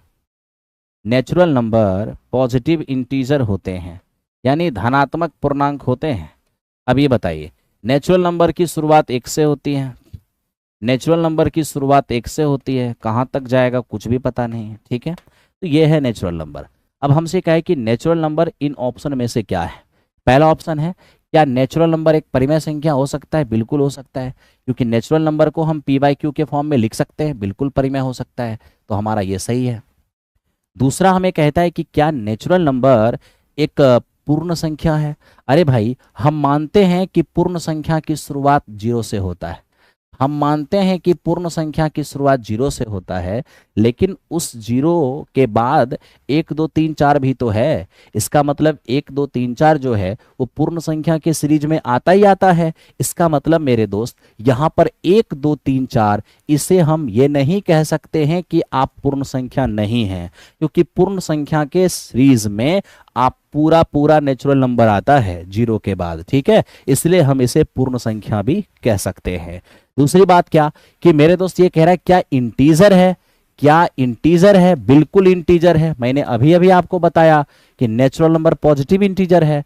नेचुरल नंबर पॉजिटिव इंटीजर होते हैं, यानी धनात्मक पूर्णांक होते हैं। अब ये बताइए, नेचुरल नंबर की शुरुआत 1 से होती है। नेचुरल नंबर की शुरुआत 1 से होती है, कहाँ तक जाएगा कुछ भी पता नहीं है। ठीक है, तो ये है नेचुरल नंबर। अब हमसे कहा है कि नेचुरल नंबर इन ऑप्शन में से क्या है। पहला ऑप्शन है, क्या नेचुरल नंबर एक परिमेय संख्या हो सकता है। बिल्कुल हो सकता है, क्योंकि नेचुरल नंबर को हम p/q के फॉर्म में लिख सकते हैं, बिल्कुल परिमेय हो सकता है, तो हमारा ये सही है। दूसरा हमें कहता है कि क्या नेचुरल नंबर एक पूर्ण संख्या है। अरे भाई, हम मानते हैं कि पूर्ण संख्या की शुरुआत 0 से होता है। हम मानते हैं कि पूर्ण संख्या की शुरुआत 0 से होता है, लेकिन उस 0 के बाद 1 2 3 4 भी तो है। इसका मतलब 1 2 3 4 जो है वो पूर्ण संख्या के सीरीज में आता ही आता है। इसका मतलब मेरे दोस्त, यहाँ पर 1 2 3 4, इसे हम ये नहीं कह सकते हैं कि आप पूर्ण संख्या नहीं हैं, क्योंकि पूर्ण संख्या के सीरीज में आप पूरा पूरा नेचुरल नंबर आता है 0 के बाद। ठीक है, इसलिए हम इसे पूर्ण संख्या भी कह सकते हैं। दूसरी बात क्या, कि मेरे दोस्त ये कह रहा है क्या इंटीजर है। क्या इंटीजर है, बिल्कुल इंटीजर है। मैंने अभी अभी आपको बताया कि नेचुरल नंबर पॉजिटिव इंटीजर है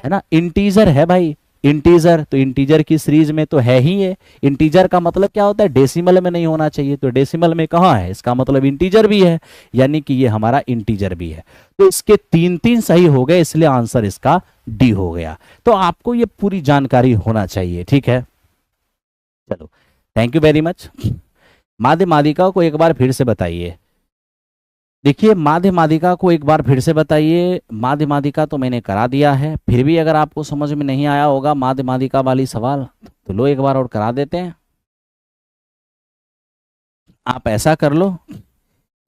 ना, इंटीजर है भाई। इंटीजर तो इंटीजर की सीरीज में तो है ही ये। इंटीजर का मतलब क्या होता है, डेसिमल में नहीं होना चाहिए, तो डेसिमल में कहाँ है, इसका मतलब इंटीजर भी है, यानी कि ये हमारा इंटीजर भी है। तो इसके 3 सही हो गए, इसलिए आंसर इसका डी हो गया। तो आपको ये पूरी जानकारी होना चाहिए। ठीक है, चलो, थैंक यू वेरी मच। माध्यमालिका को एक बार फिर से बताइए। देखिए माध्य माध्यिका को एक बार फिर से बताइए। माध्य माध्यिका तो मैंने करा दिया है, फिर भी अगर आपको समझ में नहीं आया होगा माध्य माध्यिका वाली सवाल, तो लो एक बार और करा देते हैं। आप ऐसा कर लो,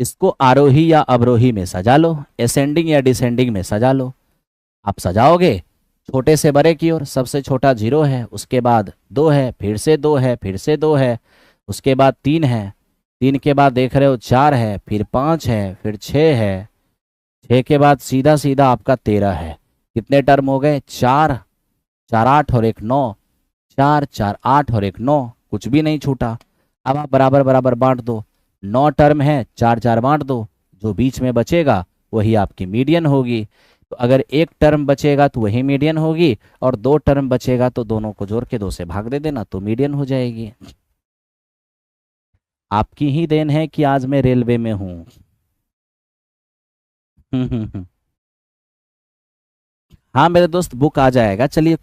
इसको आरोही या अवरोही में सजा लो, असेंडिंग या डिसेंडिंग में सजा लो। आप सजाओगे छोटे से बड़े की ओर, सबसे छोटा 0 है, उसके बाद 2 है, फिर से 2 है, फिर से 2 है, उसके बाद 3 है, 3 के बाद देख रहे हो 4 है, फिर 5 है, फिर 6 है, 6 के बाद सीधा सीधा आपका 13 है। कितने टर्म हो गए? 4, 4 8 और 1 9, 4 4 8 और 1 9, कुछ भी नहीं छूटा। अब आप बराबर बराबर बांट दो, 9 टर्म है, 4 4 बांट दो, जो बीच में बचेगा वही आपकी मीडियन होगी। तो अगर एक टर्म बचेगा तो वही मीडियन होगी, और 2 टर्म बचेगा तो दोनों को जोड़ के 2 से भाग दे देना तो मीडियन हो जाएगी। आपकी ही देन है कि आज मैं रेलवे में हूं। हाँ मेरे दोस्त, बुक आ जाएगा। चलिए,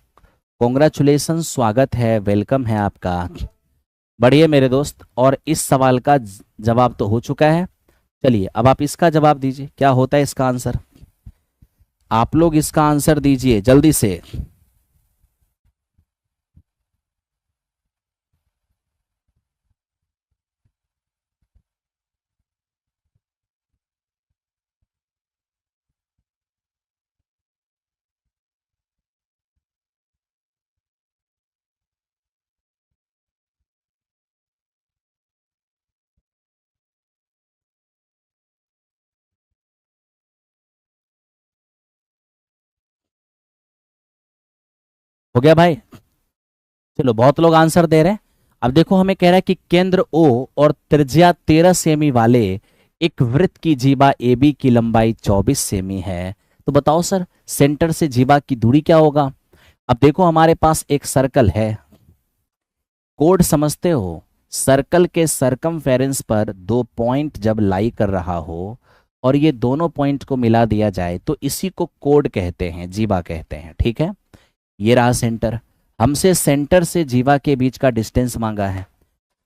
कॉन्ग्रेचुलेसन, स्वागत है, वेलकम है आपका। बढ़िया मेरे दोस्त, और इस सवाल का जवाब तो हो चुका है। चलिए अब आप इसका जवाब दीजिए, क्या होता है इसका आंसर। आप लोग इसका आंसर दीजिए जल्दी से। हो गया भाई? चलो, बहुत लोग आंसर दे रहे हैं। अब देखो, हमें कह रहा है कि केंद्र ओ और त्रिज्या 13 सेमी वाले एक वृत्त की जीवा ए बी की लंबाई 24 सेमी है। तो बताओ सर, सेंटर से जीवा की दूरी क्या होगा। अब देखो, हमारे पास एक सर्कल है, कोड समझते हो। सर्कल के सरकमफेरेंस पर 2 पॉइंट जब लाई कर रहा हो और ये दोनों पॉइंट को मिला दिया जाए तो इसी को कोड कहते हैं, जीवा कहते हैं। ठीक है, ये रहा सेंटर। हमसे सेंटर से जीवा के बीच का डिस्टेंस मांगा है,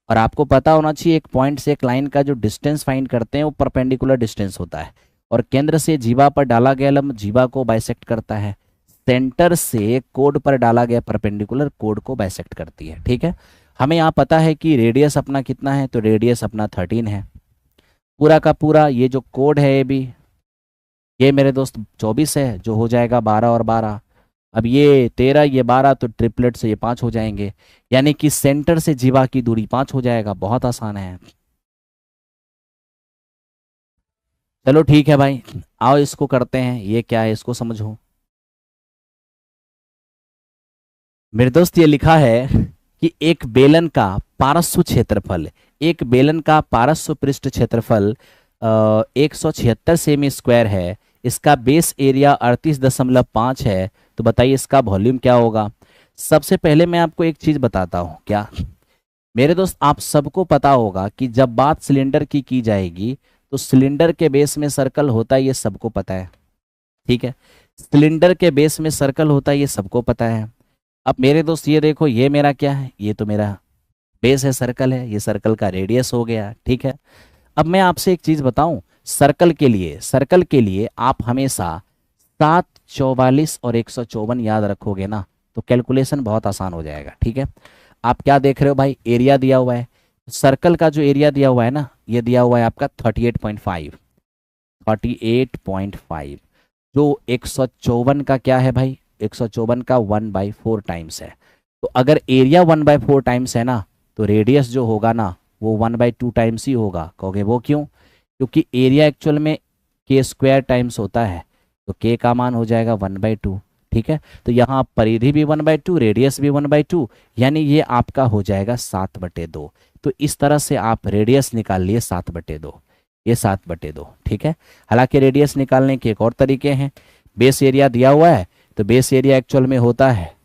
और आपको पता होना चाहिए एक पॉइंट से एक लाइन का जो डिस्टेंस फाइंड करते हैं वो परपेंडिकुलर डिस्टेंस होता है, और केंद्र से जीवा पर डाला गया लंब जीवा को बाइसेक्ट करता है। सेंटर से कोड पर डाला गया परपेंडिकुलर कोड को बाइसेक्ट करती है। ठीक है, हमें यहाँ पता है कि रेडियस अपना कितना है, तो रेडियस अपना 13 है। पूरा का पूरा ये जो कोड है ये भी, ये मेरे दोस्त 24 है, जो हो जाएगा 12 और 12। अब ये 13 ये 12, तो ट्रिपलेट से ये 5 हो जाएंगे, यानी कि सेंटर से जीवा की दूरी 5 हो जाएगा। बहुत आसान है। चलो ठीक है भाई, आओ इसको करते हैं। ये क्या है इसको समझो। मेरे दोस्त, ये लिखा है कि एक बेलन का पारस्व क्षेत्रफल, एक बेलन का पारस्व पृष्ठ क्षेत्रफल 176 सेमी स्क्वायर है। इसका बेस एरिया 38.5 है। तो बताइए इसका वॉल्यूम क्या होगा। सबसे पहले मैं आपको एक चीज बताता हूँ। क्या मेरे दोस्त, आप सबको पता होगा कि जब बात सिलेंडर की जाएगी तो सिलेंडर के बेस में सर्कल होता है, ये सबको पता है। ठीक है, सिलेंडर के बेस में सर्कल होता है, ये सबको पता है। अब मेरे दोस्त ये देखो, ये मेरा क्या है, ये तो मेरा बेस है, सर्कल है, ये सर्कल का रेडियस हो गया। ठीक है, अब मैं आपसे एक चीज बताऊं। सर्कल के लिए आप हमेशा 7, 44 और 154 याद रखोगे ना, तो कैलकुलेशन बहुत आसान हो जाएगा। ठीक है, आप क्या देख रहे हो भाई, एरिया दिया हुआ है। सर्कल का जो एरिया दिया हुआ है ना, ये दिया हुआ है आपका 38.5, 38.5, जो 154 का क्या है भाई, 154 का 1/4 टाइम्स है। तो अगर एरिया 1/4 टाइम्स है ना, तो रेडियस जो होगा ना वो 1/2 टाइम्स ही होगा। कहोगे वो क्यों? क्योंकि एरिया एक्चुअल में के स्क्वायर टाइम्स होता है, तो के का मान हो जाएगा 1/2। ठीक है, तो यहाँ परिधि भी 1/2, रेडियस भी 1/2, यानी ये आपका हो जाएगा 7/2। तो इस तरह से आप रेडियस निकाल लिए 7/2, ये 7/2। ठीक है, हालांकि रेडियस निकालने के एक और तरीके हैं। बेस एरिया दिया हुआ है, तो बेस एरिया एक्चुअल में होता है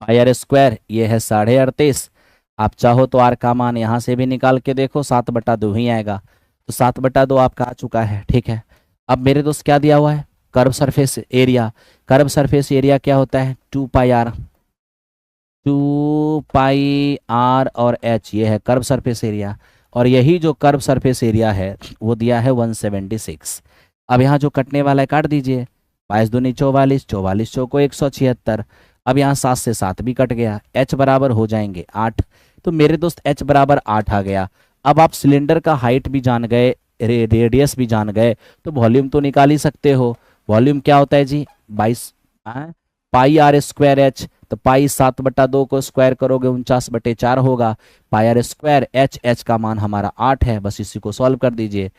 πr², ये है 38.5। आप चाहो तो आर का मान यहाँ से भी निकाल के देखो, 7/2 ही आएगा। तो 7/2 आपका आ चुका है। ठीक है, अब मेरे दोस्त क्या दिया हुआ है, curve surface area. Curve surface area क्या होता है, 2πr, 2πr और h, ये है कर्व सरफेस एरिया। और यही जो कर्व सरफेस एरिया है वो दिया है 176। अब यहाँ जो कटने वाला है काट दीजिए, 22 दूनी 44, 44 चौको 176। अब यहाँ 7 से 7 भी कट गया, h बराबर हो जाएंगे 8। तो मेरे दोस्त h बराबर 8 आ गया। अब आप सिलेंडर का हाइट भी जान गए, रेडियस भी जान गए, तो वॉल्यूम तो निकाल ही सकते हो। वॉल्यूम क्या होता है जी, 22 पाई आर स्क्वायर एच। तो पाई 7/2 को स्क्वायर करोगे 49/4 होगा। पाई आर स्क्वायर एच, एच का मान हमारा 8 है, बस इसी को सॉल्व कर दीजिए।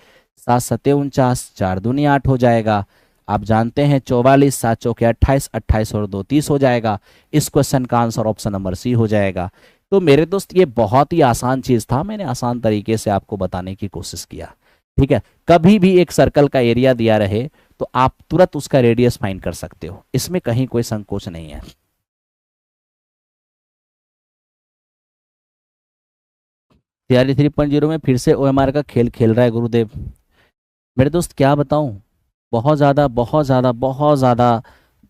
7 सत्ते 49, 4 दूनी 8 हो जाएगा। आप जानते हैं 44, 7 चौके 28, 28 और 2 30 हो जाएगा। इस क्वेश्चन का आंसर ऑप्शन नंबर सी हो जाएगा। तो मेरे दोस्त ये बहुत ही आसान चीज था, मैंने आसान तरीके से आपको बताने की कोशिश किया। ठीक है, कभी भी एक सर्कल का एरिया दिया रहे तो आप तुरंत उसका रेडियस फाइंड कर सकते हो, इसमें कहीं कोई संकोच नहीं है। तैयारी 3.0 में फिर से ओएमआर का खेल खेल रहा है गुरुदेव। मेरे दोस्त क्या बताऊं, बहुत ज़्यादा बहुत ज़्यादा बहुत ज़्यादा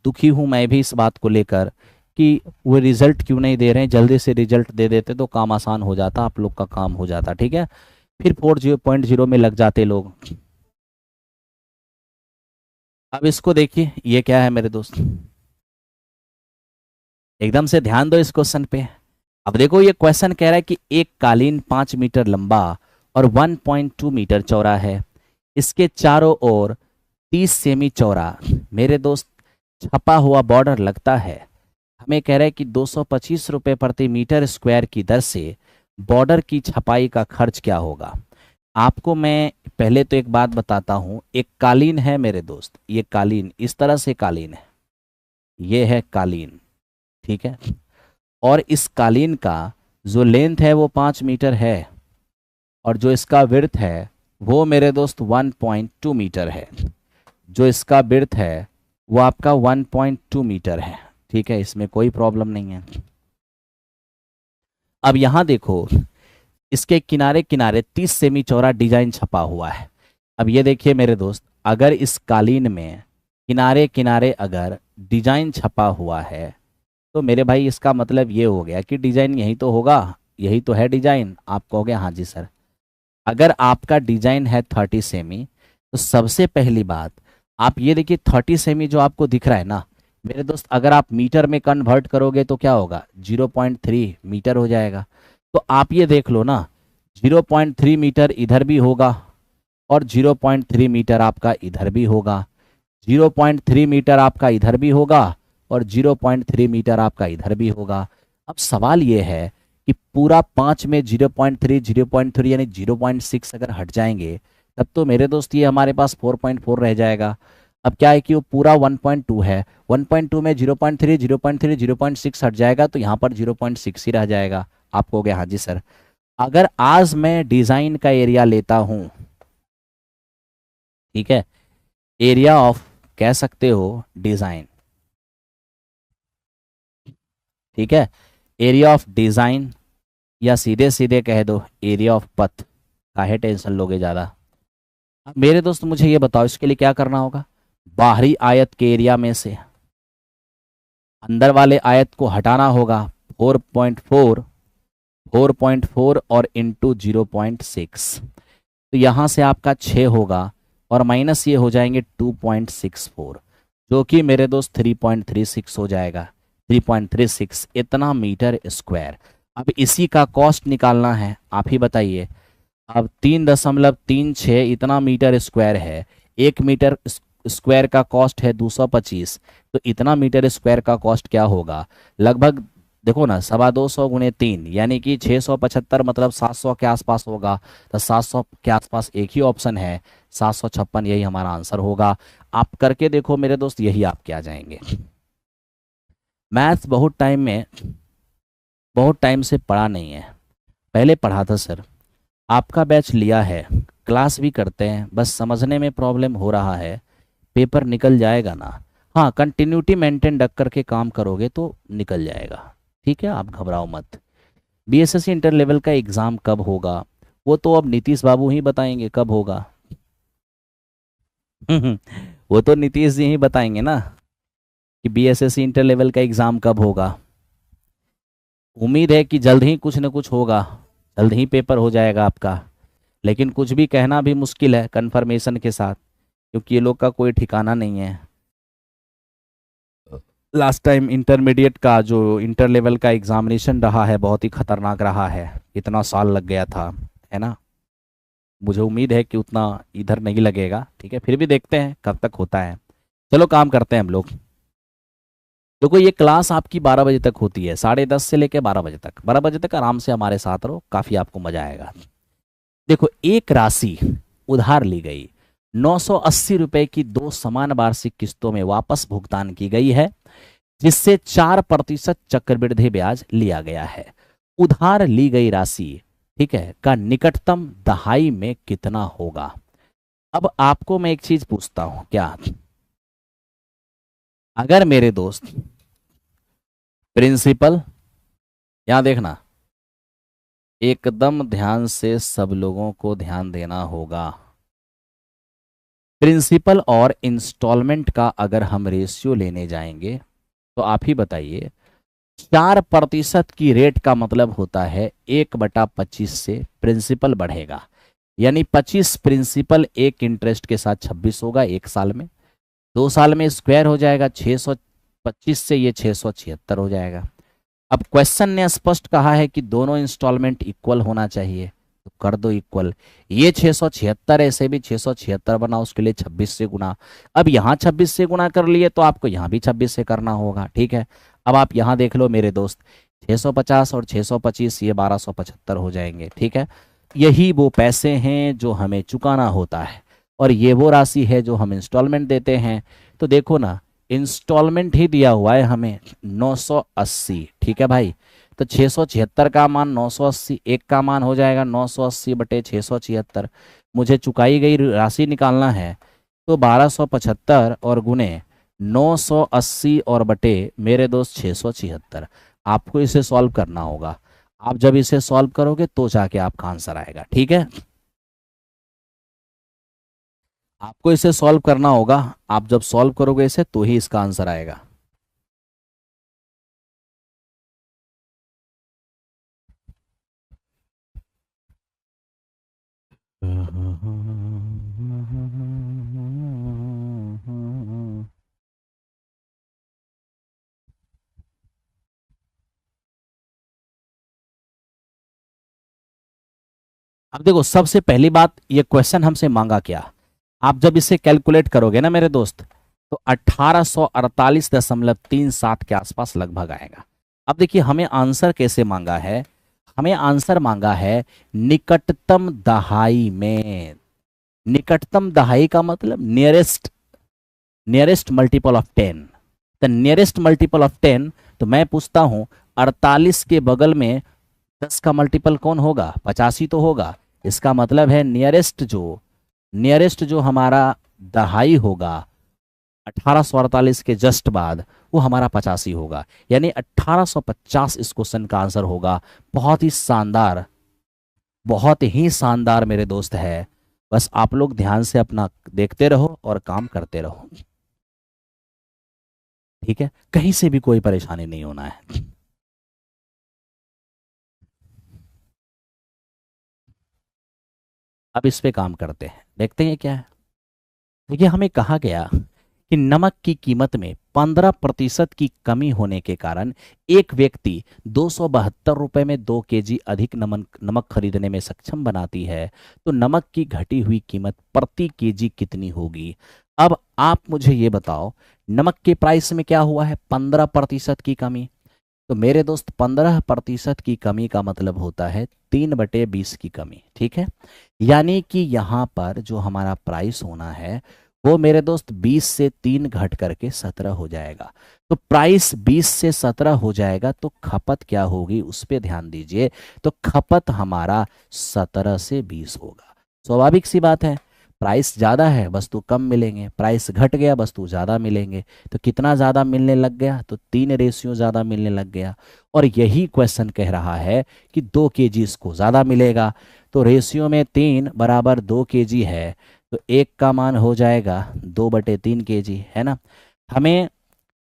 दुखी हूं मैं भी इस बात को लेकर कि वो रिजल्ट क्यों नहीं दे रहे हैं। जल्दी से रिजल्ट दे देते तो काम आसान हो जाता, आप लोग का काम हो जाता। ठीक है, फिर 4.0 में लग जाते लोग। अब इसको देखिए, ये क्या है मेरे दोस्त, एकदम से ध्यान दो इस क्वेश्चन पे। अब देखो ये क्वेश्चन कह रहा है कि एक कालीन 5 मीटर लंबा और 1.2 मीटर चौड़ा है, इसके चारों ओर 30 सेमी चौड़ा मेरे दोस्त छपा हुआ बॉर्डर लगता है। हमें कह रहा है कि 225 रुपये प्रति मीटर स्क्वायर की दर से बॉर्डर की छपाई का खर्च क्या होगा। आपको मैं पहले तो एक बात बताता हूं, एक कालीन है मेरे दोस्त, ये कालीन इस तरह से कालीन है, ये है कालीन। ठीक है, और इस कालीन का जो लेंथ है वो 5 मीटर है और जो इसका विड्थ है वो मेरे दोस्त 1.2 मीटर है। जो इसका विड्थ है वो आपका 1.2 मीटर है। ठीक है, इसमें कोई प्रॉब्लम नहीं है। अब यहां देखो, इसके किनारे किनारे 30 सेमी चौड़ा डिजाइन छपा हुआ है। अब ये देखिए मेरे दोस्त, अगर इस कालीन में किनारे किनारे अगर डिजाइन छपा हुआ है तो मेरे भाई इसका मतलब ये हो गया कि डिजाइन यही तो होगा, यही तो है डिजाइन। आप कहोगे हाँ जी सर। अगर आपका डिजाइन है 30 सेमी तो सबसे पहली बात आप ये देखिए 30 सेमी जो आपको दिख रहा है ना मेरे दोस्त, अगर आप मीटर में कन्वर्ट करोगे तो क्या होगा, 0.3 मीटर हो जाएगा। तो आप ये देख लो ना, 0.3 मीटर इधर भी होगा और 0.3 मीटर आपका इधर भी होगा, 0.3 मीटर आपका इधर भी होगा और 0.3 मीटर आपका इधर भी होगा। अब सवाल ये है कि पूरा 5 में 0.3 0.3 यानी 0.6 अगर हट जाएंगे तब तो मेरे दोस्त ये हमारे पास 4.4 रह जाएगा। अब क्या है कि वो पूरा 1.2 है, 1.2 में 0.3 0.3 0.6 हट जाएगा तो यहाँ पर 0.6 ही रह जाएगा। आप कहोगे हाँ जी सर। अगर आज मैं डिजाइन का एरिया लेता हूं, ठीक है, एरिया ऑफ कह सकते हो डिजाइन, ठीक है, एरिया ऑफ डिजाइन या सीधे सीधे कह दो एरिया ऑफ पथ, काहे टेंशन लोगे ज़्यादा। अब मेरे दोस्त मुझे ये बताओ इसके लिए क्या करना होगा, बाहरी आयत के एरिया में से अंदर वाले आयत को हटाना होगा 4.4 4.4 और इंटू 0.6, तो यहाँ से आपका 6 होगा और माइनस ये हो जाएंगे 2.64 जो कि मेरे दोस्त 3.36 हो जाएगा। 3.36 इतना मीटर स्क्वायर। अब इसी का कॉस्ट निकालना है, आप ही बताइए। अब 3.36 इतना मीटर स्क्वायर है, 1 मीटर स्क्वायर का कॉस्ट है 225, तो इतना मीटर स्क्वायर का कॉस्ट क्या होगा, लगभग देखो ना 250 गुणे 3 यानी कि 675, मतलब 700 के आसपास होगा। तो 700 के आसपास एक ही ऑप्शन है, 756, यही हमारा आंसर होगा। आप करके देखो मेरे दोस्त, यही आपके आ जाएंगे। मैथ्स बहुत टाइम से पढ़ा नहीं है, पहले पढ़ा था सर, आपका बैच लिया है, क्लास भी करते हैं, बस समझने में प्रॉब्लम हो रहा है। पेपर निकल जाएगा ना, हाँ कंटिन्यूटी मेंटेन रख करके काम करोगे तो निकल जाएगा। ठीक है, आप घबराओ मत। बीएसएससी इंटर लेवल का एग्ज़ाम कब होगा वो तो अब नीतीश बाबू ही बताएंगे कब होगा। वो तो नीतीश जी ही बताएंगे ना कि बीएसएससी इंटर लेवल का एग्ज़ाम कब होगा। उम्मीद है कि जल्द ही कुछ न कुछ होगा, जल्द ही पेपर हो जाएगा आपका। लेकिन कुछ भी कहना भी मुश्किल है कंफर्मेशन के साथ, क्योंकि ये लोग का कोई ठिकाना नहीं है। लास्ट टाइम इंटरमीडिएट का जो इंटर लेवल का एग्जामिनेशन रहा है बहुत ही खतरनाक रहा है, इतना साल लग गया था, है ना। मुझे उम्मीद है कि उतना इधर नहीं लगेगा, ठीक है, फिर भी देखते हैं कब तक होता है। चलो काम करते हैं हम लोग। देखो ये क्लास आपकी 12 बजे तक होती है, 10:30 से लेकर 12 बजे तक। 12 बजे तक आराम से हमारे साथ रहो, काफ़ी आपको मजा आएगा। देखो एक राशि उधार ली गई, 980 रुपए की 2 समान वार्षिक किस्तों में वापस भुगतान की गई है, जिससे 4% चक्रवृद्धि ब्याज लिया गया है। उधार ली गई राशि, ठीक है, का निकटतम दहाई में कितना होगा। अब आपको मैं एक चीज पूछता हूं, क्या अगर मेरे दोस्त प्रिंसिपल, यहां देखना, एकदम ध्यान से सब लोगों को ध्यान देना होगा। प्रिंसिपल और इंस्टॉलमेंट का अगर हम रेशियो लेने जाएंगे तो आप ही बताइए, 4% की रेट का मतलब होता है 1/25 से प्रिंसिपल बढ़ेगा, यानी 25 प्रिंसिपल एक इंटरेस्ट के साथ 26 होगा एक साल में। 2 साल में स्क्वायर हो जाएगा, 625 से ये 676 हो जाएगा। अब क्वेश्चन ने स्पष्ट कहा है कि दोनों इंस्टॉलमेंट इक्वल होना चाहिए, तो कर दो इक्वल। ये 676 ऐसे भी 676 बना, उसके लिए 26 से गुना। अब यहाँ 26 से गुना कर लिए तो आपको यहाँ भी 26 से करना होगा, ठीक है। अब आप यहाँ देख लो मेरे दोस्त, 650 और 625 ये 1275 हो जाएंगे, ठीक है। यही वो पैसे हैं जो हमें चुकाना होता है, और ये वो राशि है जो हम इंस्टॉलमेंट देते हैं। तो देखो ना, इंस्टॉलमेंट ही दिया हुआ है हमें 980, ठीक है भाई। तो 676 का मान 980, एक का मान हो जाएगा 980/676। मुझे चुकाई गई राशि निकालना है, तो 1275 और गुने 980 और बटे मेरे दोस्त 676। आपको इसे सॉल्व करना होगा। आप जब इसे सॉल्व करोगे तो जाके आपका आंसर आएगा, ठीक है। आपको इसे सॉल्व करना होगा, आप जब सॉल्व करोगे इसे तो ही इसका आंसर आएगा। अब देखो सबसे पहली बात, ये क्वेश्चन हमसे मांगा क्या। आप जब इसे कैलकुलेट करोगे ना मेरे दोस्त, तो 1848.37 के आसपास लगभग आएगा। अब देखिए हमें आंसर कैसे मांगा है, हमें आंसर मांगा है निकटतम दहाई में। निकटतम दहाई का मतलब nearest, nearest multiple of 10, the nearest multiple of 10। तो मैं पूछता हूं 48 के बगल में 10 का मल्टीपल कौन होगा, 85 तो होगा। इसका मतलब है नियरेस्ट जो हमारा दहाई होगा 1848 के जस्ट बाद, वो हमारा 85 होगा, यानी 1850 इस क्वेश्चन का आंसर होगा। बहुत ही शानदार, बहुत ही शानदार मेरे दोस्त है। बस आप लोग ध्यान से अपना देखते रहो और काम करते रहो, ठीक है। कहीं से भी कोई परेशानी नहीं होना है। अब इस पे काम करते हैं, देखते हैं क्या है। देखिए हमें कहा गया कि नमक की कीमत में 15% की कमी होने के कारण एक व्यक्ति 272 रुपए में 2 kg अधिक नमक नमक खरीदने में सक्षम बनाती है, तो नमक की घटी हुई कीमत प्रति केजी कितनी होगी। अब आप मुझे ये बताओ, नमक के प्राइस में क्या हुआ है, 15% की कमी। तो मेरे दोस्त 15% की कमी का मतलब होता है 3/20 की कमी, ठीक है। यानी कि यहाँ पर जो हमारा प्राइस होना है वो मेरे दोस्त 20 से 3 घट करके 17 हो जाएगा। तो प्राइस 20 से 17 हो जाएगा, तो खपत क्या होगी उस पर ध्यान दीजिए। तो खपत हमारा 17 से 20 होगा। स्वाभाविक सी बात है, प्राइस ज़्यादा है वस्तु कम मिलेंगे, प्राइस घट गया वस्तु ज़्यादा मिलेंगे। तो कितना ज़्यादा मिलने लग गया, तो 3 रेशियो ज़्यादा मिलने लग गया। और यही क्वेश्चन कह रहा है कि 2 kg इसको ज़्यादा मिलेगा। तो रेशियो में 3 बराबर 2 kg है, तो एक का मान हो जाएगा 2/3 kg, है ना। हमें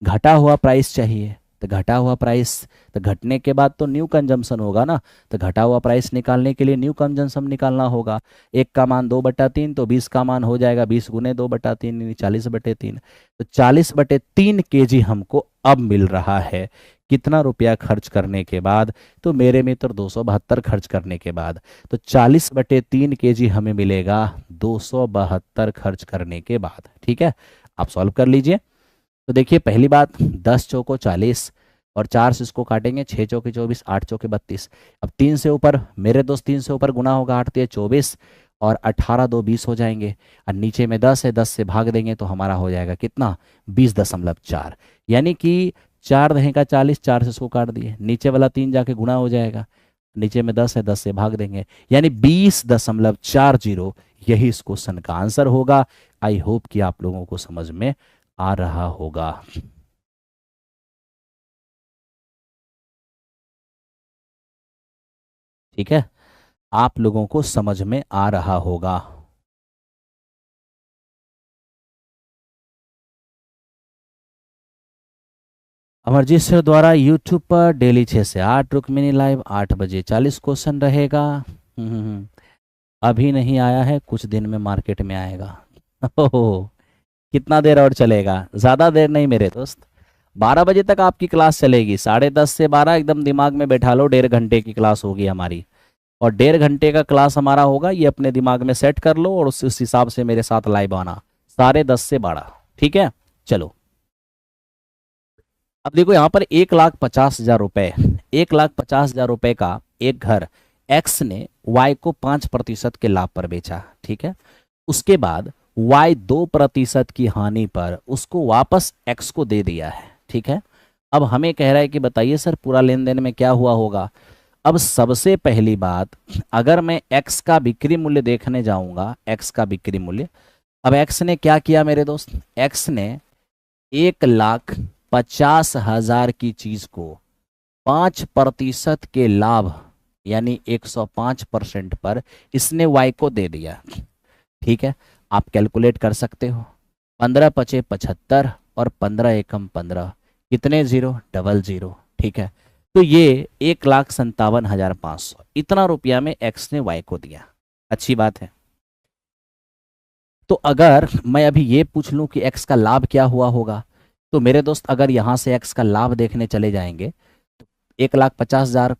घटा हुआ प्राइस चाहिए, तो घटा हुआ प्राइस, तो घटने के बाद तो न्यू कंजम्पशन होगा ना, तो घटा हुआ प्राइस निकालने के लिए न्यू कंजम्पशन निकालना होगा। एक का मान 2/3 तो 20 का मान हो जाएगा 20 गुने 2/3 यानी 40/3। तो 40/3 kg हमको अब मिल रहा है, कितना रुपया खर्च करने के बाद, तो मेरे मित्र 272 खर्च करने के बाद। तो 40/3 kg हमें मिलेगा 272 खर्च करने के बाद। ठीक है, आप सॉल्व कर लीजिए। तो देखिए पहली बात, 10 चौको 40 और 4 से इसको काटेंगे, 6 चौके 24, 8 चौके 32। अब 3 से ऊपर मेरे दोस्त 3 से ऊपर गुना होगा, 8 3 24 और 18 2 20 हो जाएंगे। और नीचे में 10 है, 10 से भाग देंगे तो हमारा हो जाएगा कितना, 20.4। यानी कि 4 रहेगा 40, 4 से इसको काट दिए, नीचे वाला 3 जाके गुना हो जाएगा, नीचे में 10 है 10 से भाग देंगे, यानी 20.40 यही इस क्वेश्चन का आंसर होगा। आई होप कि आप लोगों को समझ में आ रहा होगा। ठीक है, आप लोगों को समझ में आ रहा होगा। अमरजीत सर द्वारा यूट्यूब पर डेली 6 से 8 रुक्मिणी लाइव 8 बजे 40 क्वेश्चन रहेगा। अभी नहीं आया है, कुछ दिन में मार्केट में आएगा। ओहो, कितना देर और चलेगा, ज़्यादा देर नहीं मेरे दोस्त, 12 बजे तक आपकी क्लास चलेगी। 10:30 से 12 एकदम दिमाग में बैठा लो, 1.5 घंटे की क्लास होगी हमारी। और 1.5 घंटे का क्लास हमारा होगा, ये अपने दिमाग में सेट कर लो और उस हिसाब से मेरे साथ लाइव आना, 10:30 से 12। ठीक है, चलो अब देखो यहाँ पर 1,50,000 रुपए, 1,50,000 रुपए का एक घर एक्स ने वाई को 5% के लाभ पर बेचा। ठीक है, उसके बाद वाई 2% की हानि पर उसको वापस एक्स को दे दिया है। ठीक है, अब हमें कह रहा है कि बताइए सर पूरा लेन देन में क्या हुआ होगा। अब सबसे पहली बात, अगर मैं एक्स का बिक्री मूल्य देखने जाऊंगा, एक्स का बिक्री मूल्य, अब एक्स ने क्या किया मेरे दोस्त, एक्स ने 1,50,000 की चीज को 5% के लाभ यानी 105% पर इसने वाई को दे दिया। ठीक है, आप कैलकुलेट कर सकते हो, 15 पचे 75 और 15 एकम 15, कितने जीरो, 00। ठीक है, तो ये 1,57,500 इतना रुपया में एक्स ने वाई को दिया। अच्छी बात है। तो अगर मैं अभी ये पूछ लूं कि एक्स का लाभ क्या हुआ होगा, तो मेरे दोस्त अगर यहां से एक्स का लाभ देखने चले जाएंगे तो 1,50,000,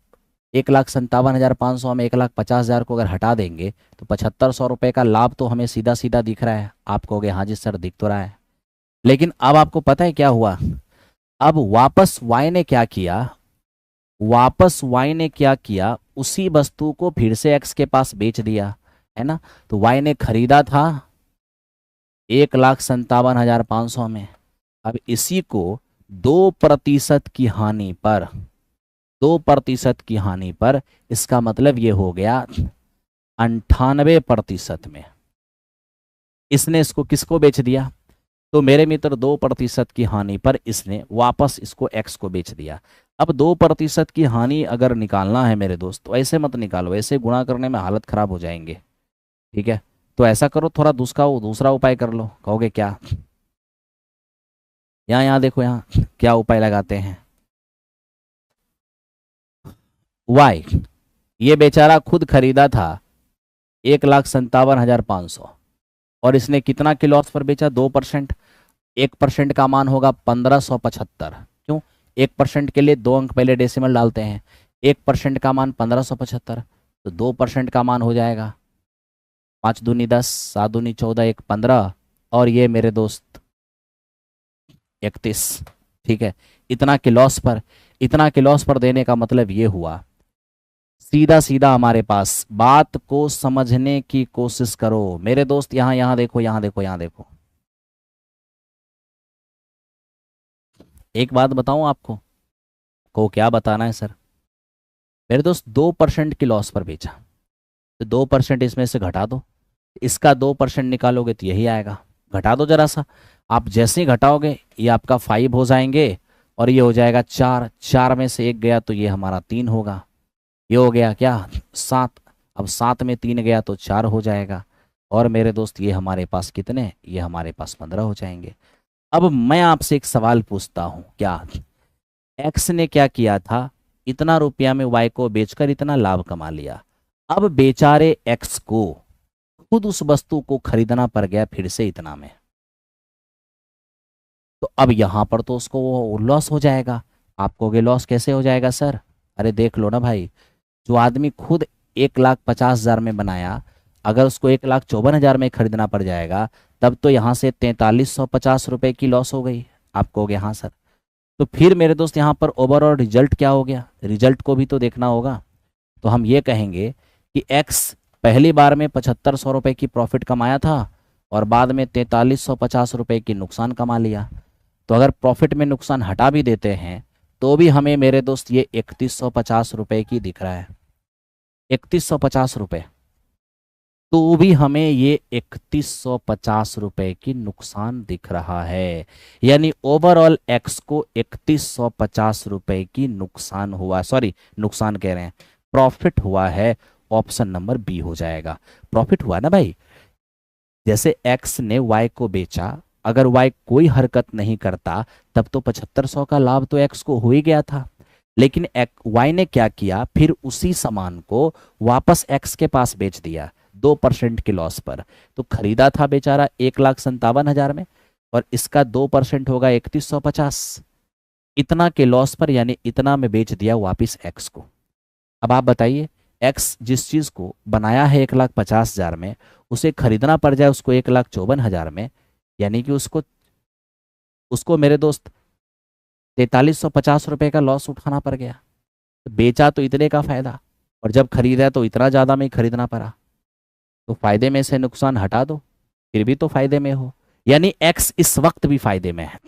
1,57,500 हम 1,50,000 को अगर हटा देंगे तो 7,500 रुपये का लाभ तो हमें सीधा सीधा दिख रहा है। आप कहोगे हाँ जी सर दिख तो रहा है, लेकिन अब आपको पता है क्या हुआ, अब वापस वाई ने क्या किया, वापस वाई ने क्या किया, उसी वस्तु को फिर से एक्स के पास बेच दिया, है ना। तो वाई ने खरीदा था 1,57,500 में, अब इसी को 2% की हानि पर, 2% की हानि पर, इसका मतलब ये हो गया 98% में इसने इसको किसको बेच दिया, तो मेरे मित्र 2% की हानि पर इसने वापस इसको एक्स को बेच दिया। अब 2% की हानि अगर निकालना है मेरे दोस्त तो ऐसे मत निकालो, ऐसे गुणा करने में हालत खराब हो जाएंगे। ठीक है, तो ऐसा करो, थोड़ा दूसरा उपाय कर लो। कहोगे क्या, यहाँ देखो, यहाँ क्या उपाय लगाते हैं। वाई ये बेचारा खुद खरीदा था 1,57,500 और इसने कितना के लॉस पर बेचा, 2%। 1% का मान होगा 1,575। क्यों, 1% के लिए 2 अंक पहले डेसिमल डालते हैं, 1% का मान 1,575, तो 2% का मान हो जाएगा 5 दूनी 10, 7 दूनी 14, 1 15 और ये मेरे दोस्त 31। ठीक है, इतना के लॉस पर, इतना के लॉस पर देने का मतलब ये हुआ, सीधा सीधा हमारे पास, बात को समझने की कोशिश करो मेरे दोस्त। यहाँ देखो, यहाँ देखो, यहाँ देखो, एक बात बताऊं आपको, को क्या बताना है सर, मेरे दोस्त 2% की लॉस पर बेचा, तो 2% इसमें से घटा दो, इसका 2% निकालोगे तो यही आएगा, घटा दो जरा सा। आप जैसे ही घटाओगे ये आपका 5 हो जाएंगे और ये हो जाएगा 4, 4 में से 1 गया तो ये हमारा 3 होगा, ये हो गया क्या 7, अब 7 में 3 गया तो 4 हो जाएगा और मेरे दोस्त ये हमारे पास कितने, ये हमारे पास 15 हो जाएंगे। अब मैं आपसे एक सवाल पूछता हूँ, क्या एक्स ने क्या किया था, इतना रुपया में वाई को बेचकर इतना लाभ कमा लिया। अब बेचारे एक्स को खुद उस वस्तु को खरीदना पड़ गया फिर से इतना में, तो अब यहां पर तो उसको वो लॉस हो जाएगा। आप कहोगे लॉस कैसे हो जाएगा सर? अरे देख लो ना भाई, जो आदमी खुद 1,50,000 में बनाया, अगर उसको 1,54,000 में खरीदना पड़ जाएगा, तब तो यहाँ से 4,350 रुपये की लॉस हो गई। आप कहोगे हाँ सर। तो फिर मेरे दोस्त यहाँ पर ओवरऑल रिजल्ट क्या हो गया, रिजल्ट को भी तो देखना होगा। तो हम ये कहेंगे कि एक्स पहली बार में 7,500 रुपये की प्रॉफिट कमाया था और बाद में 4,350 रुपये की नुकसान कमा लिया। तो अगर प्रॉफिट में नुकसान हटा भी देते हैं तो भी हमें मेरे दोस्त ये 3,150 रुपये की दिख रहा है, 3,150 रुपये। तो भी हमें ये 3,150 रुपये की नुकसान दिख रहा है, यानी ओवरऑल एक्स को 3,150 रुपये की नुकसान हुआ, सॉरी नुकसान कह रहे हैं, प्रॉफिट हुआ है। ऑप्शन नंबर बी हो जाएगा। प्रॉफिट हुआ ना भाई, जैसे एक्स ने वाई को बेचा, अगर वाई कोई हरकत नहीं करता तब तो 7,500 का लाभ तो एक्स को हो ही गया था। लेकिन वाई ने क्या किया, फिर उसी सामान को वापस एक्स के पास बेच दिया 2% के लॉस पर। तो खरीदा था बेचारा 1,57,000 में, और इसका 2% होगा 3,150, इतना के लॉस पर, यानी इतना में बेच दिया वापिस एक्स को। अब आप बताइए, एक्स जिस चीज को बनाया है 1,50,000 में, उसे खरीदना पड़ जाए उसको 1,54,000 में, यानी कि उसको उसको मेरे दोस्त 4,350 रुपये का लॉस उठाना पड़ गया। तो बेचा तो इतने का फायदा, और जब खरीदा तो इतना ज़्यादा में ही खरीदना पड़ा। तो फायदे में से नुकसान हटा दो, फिर भी तो फायदे में हो, यानी एक्स इस वक्त भी फायदे में है।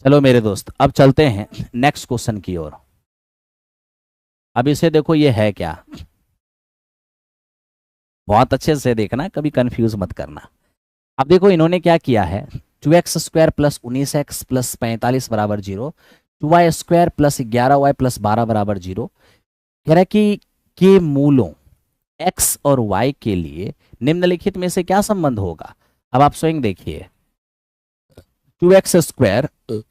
चलो मेरे दोस्त, अब चलते हैं नेक्स्ट क्वेश्चन की ओर। अब इसे देखो, ये है क्या, बहुत अच्छे से देखना, कभी कंफ्यूज मत करना। अब देखो इन्होंने क्या किया है, 2x² प्लस 19x प्लस 45 बराबर 0, 2y² प्लस 11y प्लस 12 बराबर 0। कह रहा है कि के मूलों x और y के लिए निम्नलिखित में से क्या संबंध होगा। अब आप स्वयं देखिए, 2x²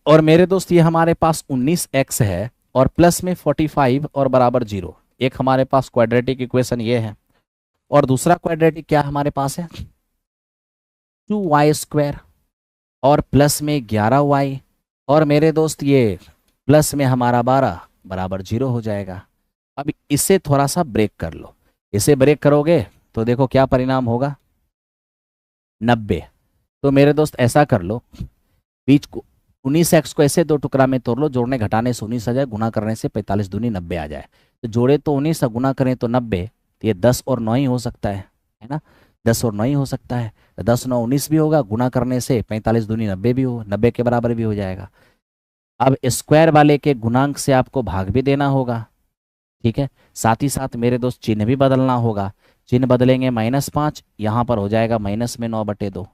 और मेरे दोस्त ये हमारे पास 19x है, और प्लस में 45 और बराबर 0। एक हमारे पास क्वाड्रेटिक इक्वेशन ये है, और दूसरा क्वाड्रेटिक क्या हमारे पास है, 2y² और प्लस में 11y, और मेरे दोस्त ये प्लस में हमारा 12 बराबर 0 हो जाएगा। अब इसे थोड़ा सा ब्रेक कर लो, इसे ब्रेक करोगे तो देखो क्या परिणाम होगा, 90। तो मेरे दोस्त ऐसा कर लो, बीच को 19x को ऐसे दो टुकड़ा में तोड़ लो, जोड़ने घटाने से 19 आ जाए, गुना करने से 45 दूनी 90 आ जाए। तो जोड़े तो 19, गुना करें तो 90, तो ये 10 और 9 ही हो सकता है ना, 10 और 9 ही हो सकता है। 10 9 19 भी होगा, गुना करने से 45 दूनी 90 भी हो, 90 के बराबर भी हो जाएगा। अब स्क्वायर वाले के गुणांक से आपको भाग भी देना होगा, ठीक है, साथ ही साथ मेरे दोस्त चिन्ह भी बदलना होगा। चिन्ह बदलेंगे, -5 यहाँ पर हो जाएगा -9/2,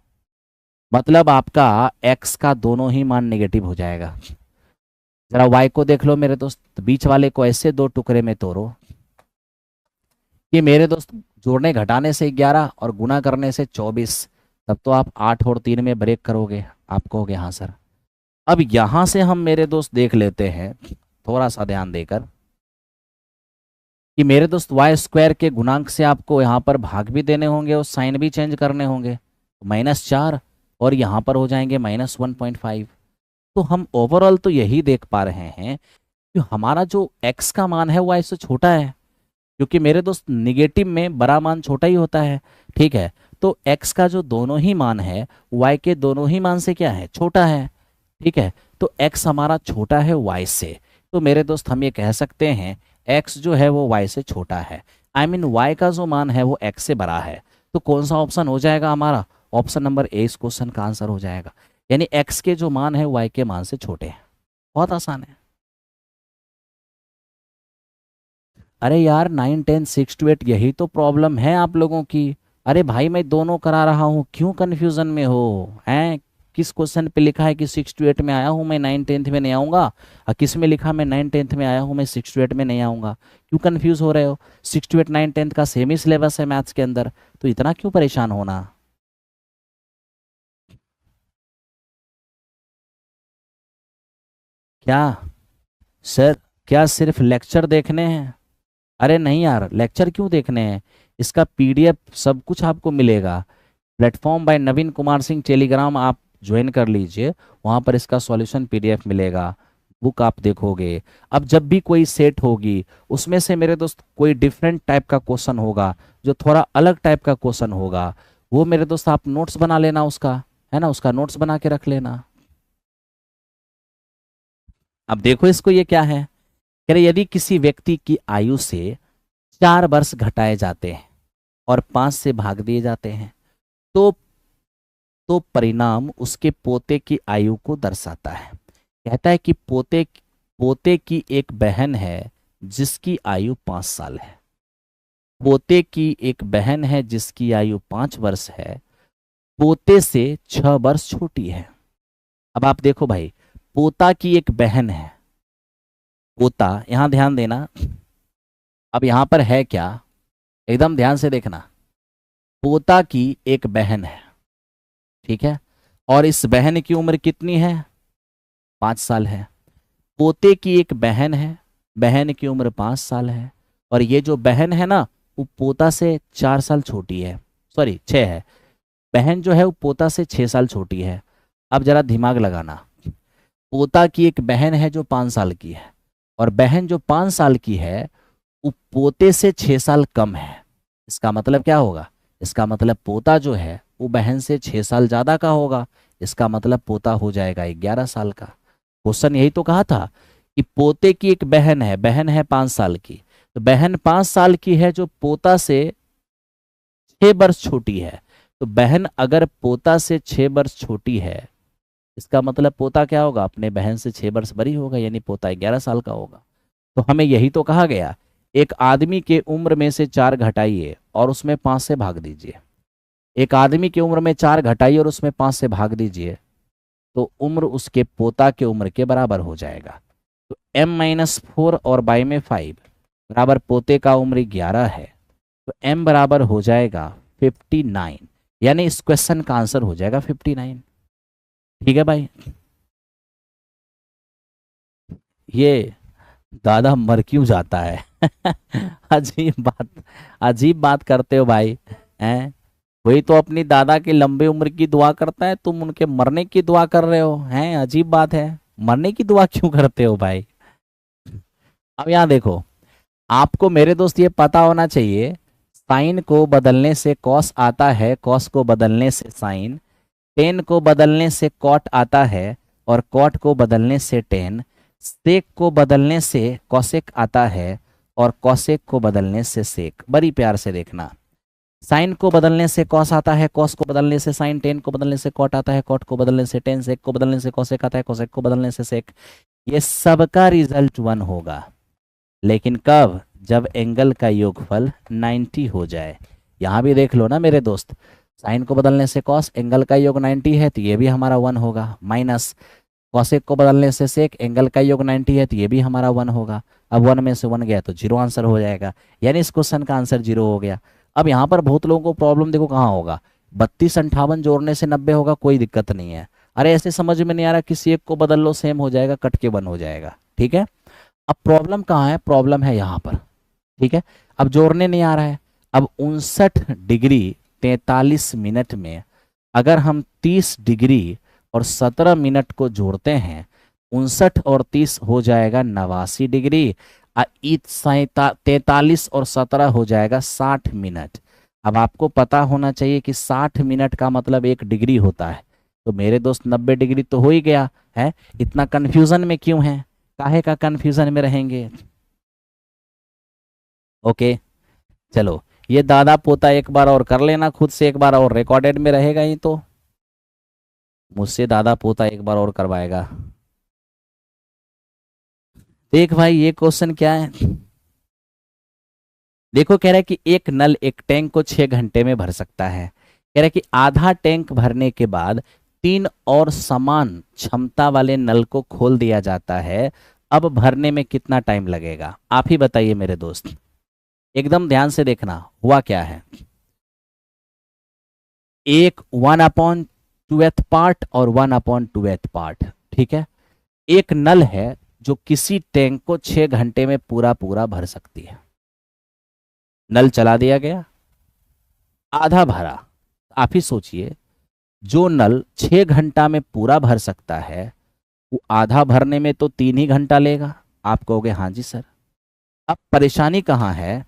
मतलब आपका x का दोनों ही मान नेगेटिव हो जाएगा। जरा y को देख लो मेरे दोस्त, बीच वाले को ऐसे दो टुकड़े में तोड़ो कि मेरे दोस्त जोड़ने घटाने से 11 और गुना करने से 24, तब तो आप 8 और 3 में ब्रेक करोगे। आप कहोगे हाँ सर। अब यहां से हम मेरे दोस्त देख लेते हैं थोड़ा सा ध्यान देकर कि मेरे दोस्त y² के गुणांक से आपको यहाँ पर भाग भी देने होंगे और साइन भी चेंज करने होंगे, -4, और यहाँ पर हो जाएंगे -1.5। तो हम ओवरऑल तो यही देख पा रहे हैं कि हमारा जो x का मान है वो y से छोटा है, क्योंकि मेरे दोस्त निगेटिव में बड़ा मान छोटा ही होता है, ठीक है। तो x का जो दोनों ही मान है y के दोनों ही मान से क्या है, छोटा है, ठीक है। तो x हमारा छोटा है y से, तो मेरे दोस्त हम ये कह सकते हैं x जो है वो y से छोटा है, आई मीन y का जो मान है वो x से बड़ा है। तो कौन सा ऑप्शन हो जाएगा हमारा, ऑप्शन नंबर ए इस क्वेश्चन का आंसर हो जाएगा, यानी x के जो मान है y के मान से छोटे हैं। बहुत आसान है। अरे यार 9 10 6 to 8 यही तो प्रॉब्लम है आप लोगों की। अरे भाई मैं दोनों करा रहा हूँ, क्यों कंफ्यूजन में हो हैं। किस क्वेश्चन पे लिखा है कि 6 to 8 में आया हूँ मैं, 9 10th में नहीं आऊँगा, और किस में लिखा मैं 9 10th में आया हूँ मैं 6 to 8 में नहीं आऊँगा। क्यों कंफ्यूज हो रहे हो, 6 to 8 9 10th का सेम ही सिलेबस है मैथ्स के अंदर, तो इतना क्यों परेशान होना। क्या सर, क्या सिर्फ लेक्चर देखने हैं? अरे नहीं यार, लेक्चर क्यों देखने हैं, इसका पीडीएफ सब कुछ आपको मिलेगा। प्लेटफॉर्म बाय नवीन कुमार सिंह टेलीग्राम आप ज्वाइन कर लीजिए, वहाँ पर इसका सॉल्यूशन पीडीएफ मिलेगा, बुक आप देखोगे। अब जब भी कोई सेट होगी उसमें से मेरे दोस्त कोई डिफरेंट टाइप का क्वेश्चन होगा, जो थोड़ा अलग टाइप का क्वेश्चन होगा, वो मेरे दोस्त आप नोट्स बना लेना उसका, है ना, उसका नोट्स बना के रख लेना। अब देखो इसको, ये क्या है, कह रहे यदि किसी व्यक्ति की आयु से 4 वर्ष घटाए जाते हैं और 5 से भाग दिए जाते हैं, तो परिणाम उसके पोते की आयु को दर्शाता है। कहता है कि पोते पोते की एक बहन है जिसकी आयु 5 साल है, पोते की एक बहन है जिसकी आयु 5 वर्ष है, पोते से 6 वर्ष छोटी है। अब आप देखो भाई, पोता की एक बहन है, पोता, यहां ध्यान देना, अब यहां पर है क्या, एकदम ध्यान से देखना, पोता की एक बहन है, ठीक है, और इस बहन की उम्र कितनी है, 5 साल है। पोते की एक बहन है, बहन की उम्र 5 साल है, और ये जो बहन है ना, वो पोता से 4 साल छोटी है, सॉरी 6 है, बहन जो है वो पोता से 6 साल छोटी है। अब जरा दिमाग लगाना, पोता की एक बहन है जो 5 साल की है, और बहन जो 5 साल की है वो पोते से 6 साल कम है। इसका मतलब क्या होगा, इसका मतलब पोता जो है वो बहन से 6 साल ज्यादा का होगा, इसका मतलब पोता हो जाएगा 11 साल का। क्वेश्चन यही तो कहा था कि पोते की एक बहन है 5 साल की, तो बहन 5 साल की है जो पोता से 6 वर्ष छोटी है, तो बहन अगर पोता से 6 वर्ष छोटी है, इसका मतलब पोता क्या होगा, अपने बहन से 6 वर्ष बड़ी होगा, यानी पोता 11 साल का होगा। तो हमें यही तो कहा गया, एक आदमी के उम्र में से 4 घटाइए और उसमें 5 से भाग दीजिए, एक आदमी की उम्र में 4 घटाइए और उसमें 5 से भाग दीजिए, तो उम्र उसके पोता के उम्र के बराबर हो जाएगा। तो m-4 और बाई में 5 बराबर पोते का उम्र 11 है, तो m बराबर हो जाएगा 59, यानी इस क्वेश्चन का आंसर हो जाएगा 59। ठीक है भाई, ये दादा मर क्यों जाता है अजीब बात, अजीब बात करते हो भाई, हैं, वही तो अपनी दादा की लंबी उम्र की दुआ करता है, तुम उनके मरने की दुआ कर रहे हो, हैं, अजीब बात है, मरने की दुआ क्यों करते हो भाई। अब यहाँ देखो, आपको मेरे दोस्त ये पता होना चाहिए, साइन को बदलने से कॉस आता है, कॉस को बदलने से साइन, टेन को बदलने से कॉट आता है, और कॉट को बदलने से टेन, सेक को बदलने से कॉसेक आता है, और कॉसेक को बदलने से सेक। बड़ी प्यार से देखना, साइन को बदलने से कॉस आता है, कॉस को बदलने से साइन, टेन को बदलने से कॉट आता है, कॉट को बदलने से टेन, सेक को बदलने से कॉसेक आता है, कॉसेक को बदलने से सेक। ये सबका रिजल्ट 1 होगा, लेकिन कब, जब एंगल का योगफल 90 हो जाए। यहां भी देख लो ना मेरे दोस्त, साइन को बदलने से कॉस, एंगल का योग 90 है, तो ये भी हमारा 1 होगा, माइनस कॉसेक को बदलने से सेक, एंगल का योग 90 है, तो ये भी हमारा 1 होगा। अब 1 में से 1 गया तो 0 आंसर हो जाएगा, यानी इस क्वेश्चन का आंसर 0 हो गया। अब यहाँ पर बहुत लोगों को प्रॉब्लम देखो कहाँ होगा, 32 58 जोड़ने से 90 होगा, कोई दिक्कत नहीं है। अरे ऐसे समझ में नहीं आ रहा, किसी एक को बदल लो, सेम हो जाएगा, कट के 1 हो जाएगा, ठीक है। अब प्रॉब्लम कहाँ है, प्रॉब्लम है यहाँ पर, ठीक है। अब जोड़ने नहीं आ रहा है, अब 59 डिग्री 43 मिनट में अगर हम 30 डिग्री और 17 मिनट को जोड़ते हैं, 59 और 30 हो जाएगा 89 डिग्री, 43 और 17 हो जाएगा 60 मिनट। अब आपको पता होना चाहिए कि 60 मिनट का मतलब 1 डिग्री होता है, तो मेरे दोस्त 90 डिग्री तो हो ही गया है। इतना कंफ्यूजन में क्यों है, काहे का कंफ्यूजन में रहेंगे। ओके, चलो ये दादा पोता एक बार और कर लेना खुद से, एक बार और रिकॉर्डेड में रहेगा ही, तो मुझसे दादा पोता एक बार और करवाएगा। देख भाई ये क्वेश्चन क्या है, देखो कह रहा है कि एक नल एक टैंक को 6 घंटे में भर सकता है, कह रहा है कि आधा टैंक भरने के बाद 3 और समान क्षमता वाले नल को खोल दिया जाता है, अब भरने में कितना टाइम लगेगा, आप ही बताइए मेरे दोस्त, एकदम ध्यान से देखना हुआ क्या है। एक 1/2 पार्ट और 1/2 पार्ट, ठीक है। एक नल है जो किसी टैंक को 6 घंटे में पूरा पूरा भर सकती है। नल चला दिया गया, आधा भरा। आप ही सोचिए, जो नल 6 घंटा में पूरा भर सकता है वो आधा भरने में तो 3 ही घंटा लेगा। आप कहोगे हाँ जी सर। अब परेशानी कहाँ है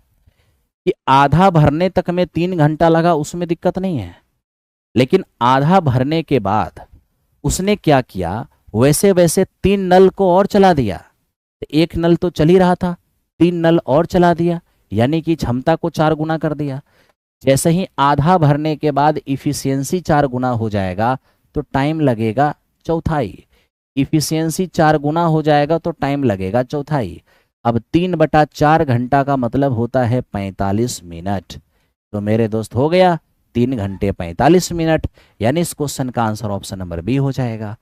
कि आधा भरने तक में 3 घंटा लगा, उसमें दिक्कत नहीं है, लेकिन आधा भरने के बाद उसने क्या किया, वैसे वैसे 3 नल को और चला दिया। तो एक नल तो चल ही रहा था, 3 नल और चला दिया, यानी कि क्षमता को 4 गुना कर दिया। जैसे ही आधा भरने के बाद इफिशियंसी 4 गुना हो जाएगा तो टाइम लगेगा चौथाई। इफिशियंसी 4 गुना हो जाएगा तो टाइम लगेगा चौथाई। अब 3/4 घंटा का मतलब होता है 45 मिनट। तो मेरे दोस्त हो गया 3 घंटे 45 मिनट, यानी इस क्वेश्चन का आंसर ऑप्शन नंबर बी हो जाएगा।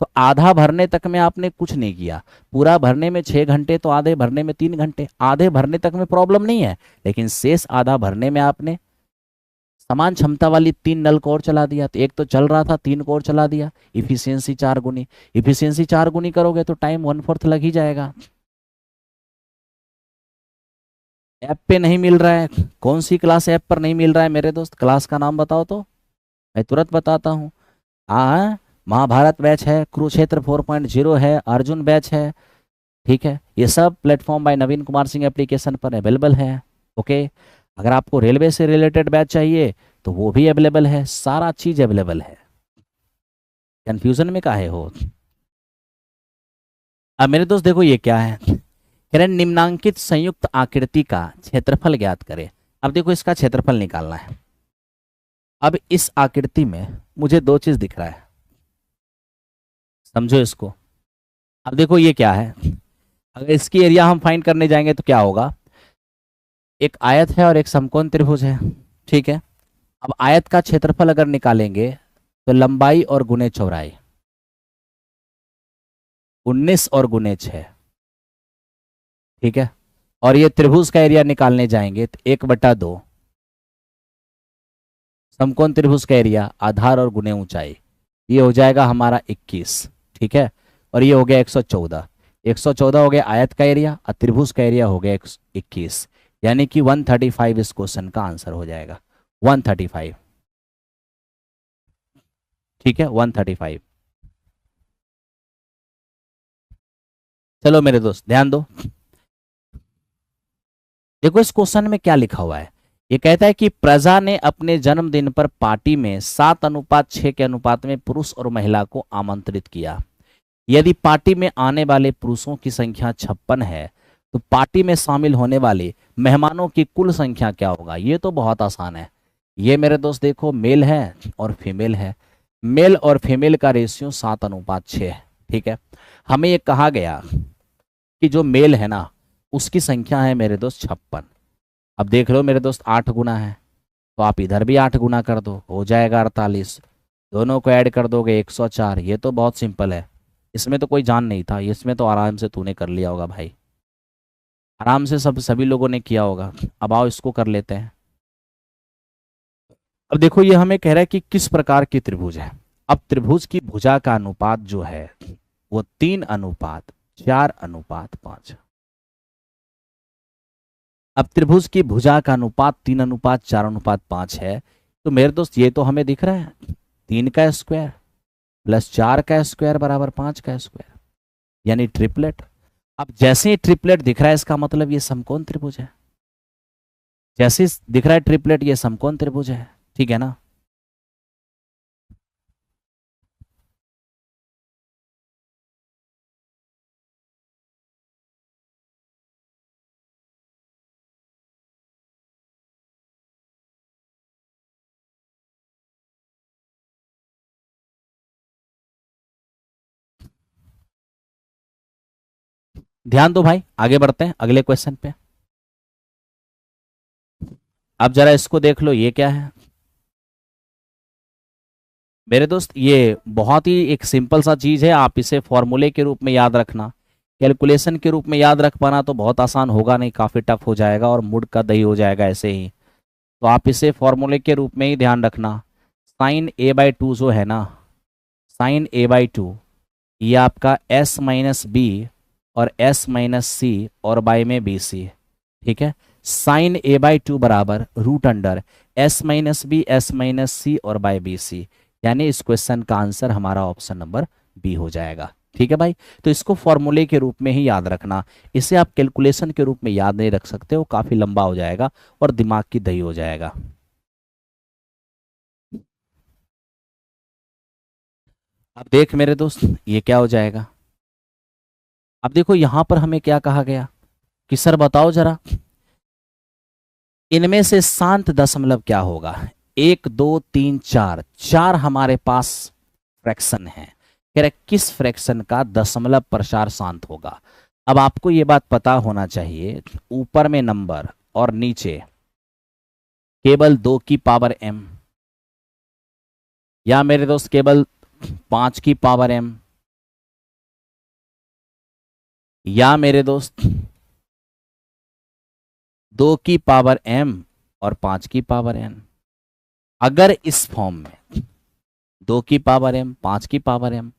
तो आधा भरने तक में आपने कुछ नहीं किया, पूरा भरने में 6 घंटे तो आधे भरने में 3 घंटे। आधे भरने तक में प्रॉब्लम नहीं है, लेकिन शेष आधा भरने में आपने समान क्षमता वाली 3 नल को और चला दिया। तो एक तो चल रहा था, 3 को और चला दिया, इफिशियंसी 4 गुनी। इफिशियंसी 4 गुनी करोगे तो टाइम 1/4 लग ही जाएगा। ऐप पे नहीं मिल रहा है, कौन सी क्लास ऐप पर नहीं मिल रहा है मेरे दोस्त? क्लास का नाम बताओ तो मैं तुरंत बताता हूँ। हाँ, महाभारत बैच है, कुरुक्षेत्र 4.0 है, अर्जुन बैच है। ठीक है, ये सब प्लेटफॉर्म बाय नवीन कुमार सिंह एप्लीकेशन पर अवेलेबल है। ओके, अगर आपको रेलवे से रिलेटेड बैच चाहिए तो वो भी अवेलेबल है, सारा चीज अवेलेबल है। कंफ्यूजन में काहे हो? अब मेरे दोस्त देखो ये क्या है, कह रहे निम्नांकित संयुक्त आकृति का क्षेत्रफल ज्ञात करें। अब देखो इसका क्षेत्रफल निकालना है। अब इस आकृति में मुझे दो चीज दिख रहा है, समझो इसको। अब देखो ये क्या है, अगर इसकी एरिया हम फाइंड करने जाएंगे तो क्या होगा, एक आयत है और एक समकोण त्रिभुज है। ठीक है, अब आयत का क्षेत्रफल अगर निकालेंगे तो लंबाई और गुने चौड़ाई 19 और गुने 6। ठीक है, और ये त्रिभुज का एरिया निकालने जाएंगे तो 1/2 समकोण त्रिभुज का एरिया आधार और गुने ऊंचाई, ये हो जाएगा हमारा 21। ठीक है, और ये हो गया 114। 114 हो गया आयत का एरिया और त्रिभुज का एरिया हो गया 21, यानी कि 135 इस क्वेश्चन का आंसर हो जाएगा। 135। ठीक है, 135। चलो मेरे दोस्त ध्यान दो, देखो इस क्वेश्चन में क्या लिखा हुआ है। ये कहता है कि प्रजा ने अपने जन्मदिन पर पार्टी में 7:6 के अनुपात में पुरुष और महिला को आमंत्रित किया। यदि पार्टी में आने वाले पुरुषों की संख्या 56 है तो पार्टी में शामिल होने वाले मेहमानों की कुल संख्या क्या होगा? ये तो बहुत आसान है। ये मेरे दोस्त देखो मेल है और फीमेल है, मेल और फीमेल का रेशियो 7:6 है। ठीक है, हमें ये कहा गया कि जो मेल है ना उसकी संख्या है मेरे दोस्त 56। अब देख लो मेरे दोस्त 8 गुना है, तो आप इधर भी 8 गुना कर दो, हो जाएगा 48। दोनों को ऐड कर दोगे 104। ये तो बहुत सिंपल है, इसमें तो कोई जान नहीं था, इसमें तो आराम से तूने कर लिया होगा भाई, आराम से सभी लोगों ने किया होगा। अब आओ इसको कर लेते हैं। अब देखो ये हमें कह रहा है कि किस प्रकार की त्रिभुज है। अब त्रिभुज की भुजा का अनुपात जो है वो 3:4:5। अब त्रिभुज की भुजा का अनुपात 3:4:5 है, तो मेरे दोस्त ये तो हमें दिख रहा है 3 का स्क्वायर प्लस 4 का स्क्वायर बराबर 5 का स्क्वायर, यानी ट्रिपलेट। अब जैसे ही ट्रिपलेट दिख रहा है इसका मतलब ये समकोण त्रिभुज है। जैसे दिख रहा है ट्रिपलेट ये समकोण त्रिभुज है। ठीक है ना? ध्यान दो भाई, आगे बढ़ते हैं अगले क्वेश्चन पे। अब जरा इसको देख लो, ये क्या है मेरे दोस्त? ये बहुत ही एक सिंपल सा चीज है, आप इसे फॉर्मूले के रूप में याद रखना। कैलकुलेशन के रूप में याद रख पाना तो बहुत आसान होगा नहीं, काफी टफ हो जाएगा और मूड का दही हो जाएगा ऐसे ही। तो आप इसे फॉर्मूले के रूप में ही ध्यान रखना। साइन a/2 जो है ना, साइन a/2 ये आपका s माइनस बी और s माइनस सी और बाय में बी सी, ठीक है। साइन ए बाई टू बराबर root under s minus b s minus c और बाय बी सी, यानी इस क्वेश्चन का आंसर हमारा ऑप्शन नंबर बी हो जाएगा, ठीक है भाई। तो इसको फॉर्मूले के रूप में ही याद रखना, इसे आप कैलकुलेशन के रूप में याद नहीं रख सकते हो, काफी लंबा हो जाएगा और दिमाग की दही हो जाएगा। अब देख मेरे दोस्त ये क्या हो जाएगा। अब देखो यहां पर हमें क्या कहा गया कि सर बताओ जरा, इनमें से शांत दशमलव क्या होगा। एक दो तीन चार, चार हमारे पास फ्रैक्शन है, कह रहे किस फ्रैक्शन का दशमलव प्रसार शांत होगा। अब आपको ये बात पता होना चाहिए, ऊपर में नंबर और नीचे केवल 2 की पावर m, या मेरे दोस्त केवल 5 की पावर m, या मेरे दोस्त 2 की पावर m और 5 की पावर n। अगर इस फॉर्म में 2 की पावर m 5 की पावर m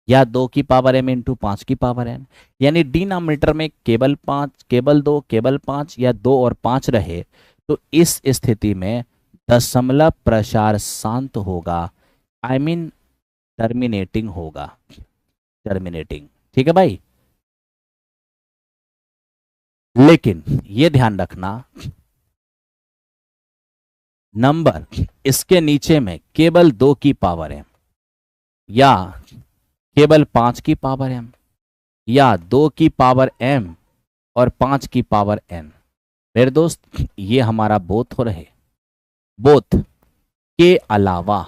या 2 की पावर m इंटू 5 की पावर n, यानी डिनोमिनेटर में केवल 5 केवल 2 केवल 5 या 2 और 5 रहे, तो इस स्थिति में दशमलव प्रसार शांत होगा, आई मीन टर्मिनेटिंग होगा, टर्मिनेटिंग, ठीक है भाई। लेकिन ये ध्यान रखना, नंबर इसके नीचे में केवल 2 की पावर m या केवल 5 की पावर m या 2 की पावर m और 5 की पावर n, मेरे दोस्त ये हमारा बोथ हो रहे, बोथ के अलावा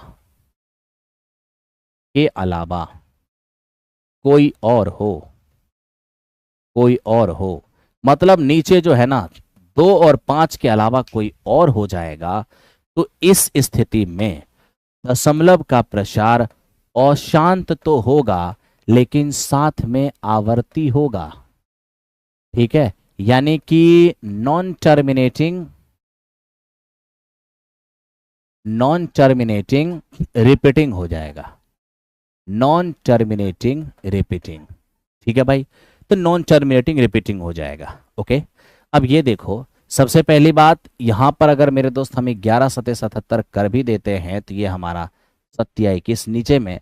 कोई और हो, कोई और हो, मतलब नीचे जो है ना 2 और 5 के अलावा कोई और हो जाएगा, तो इस स्थिति में दशमलव का प्रसार अशांत तो होगा लेकिन साथ में आवर्ती होगा, ठीक है। यानी कि नॉन टर्मिनेटिंग रिपीटिंग हो जाएगा, नॉन टर्मिनेटिंग रिपीटिंग, ठीक है भाई। तो नॉन टर्मिनेटिंग रिपीटिंग हो जाएगा, ओके। अब ये देखो, सबसे पहली बात यहां पर अगर मेरे दोस्त हमें 11 सतह 77 कर भी देते हैं तो ये हमारा 27, नीचे में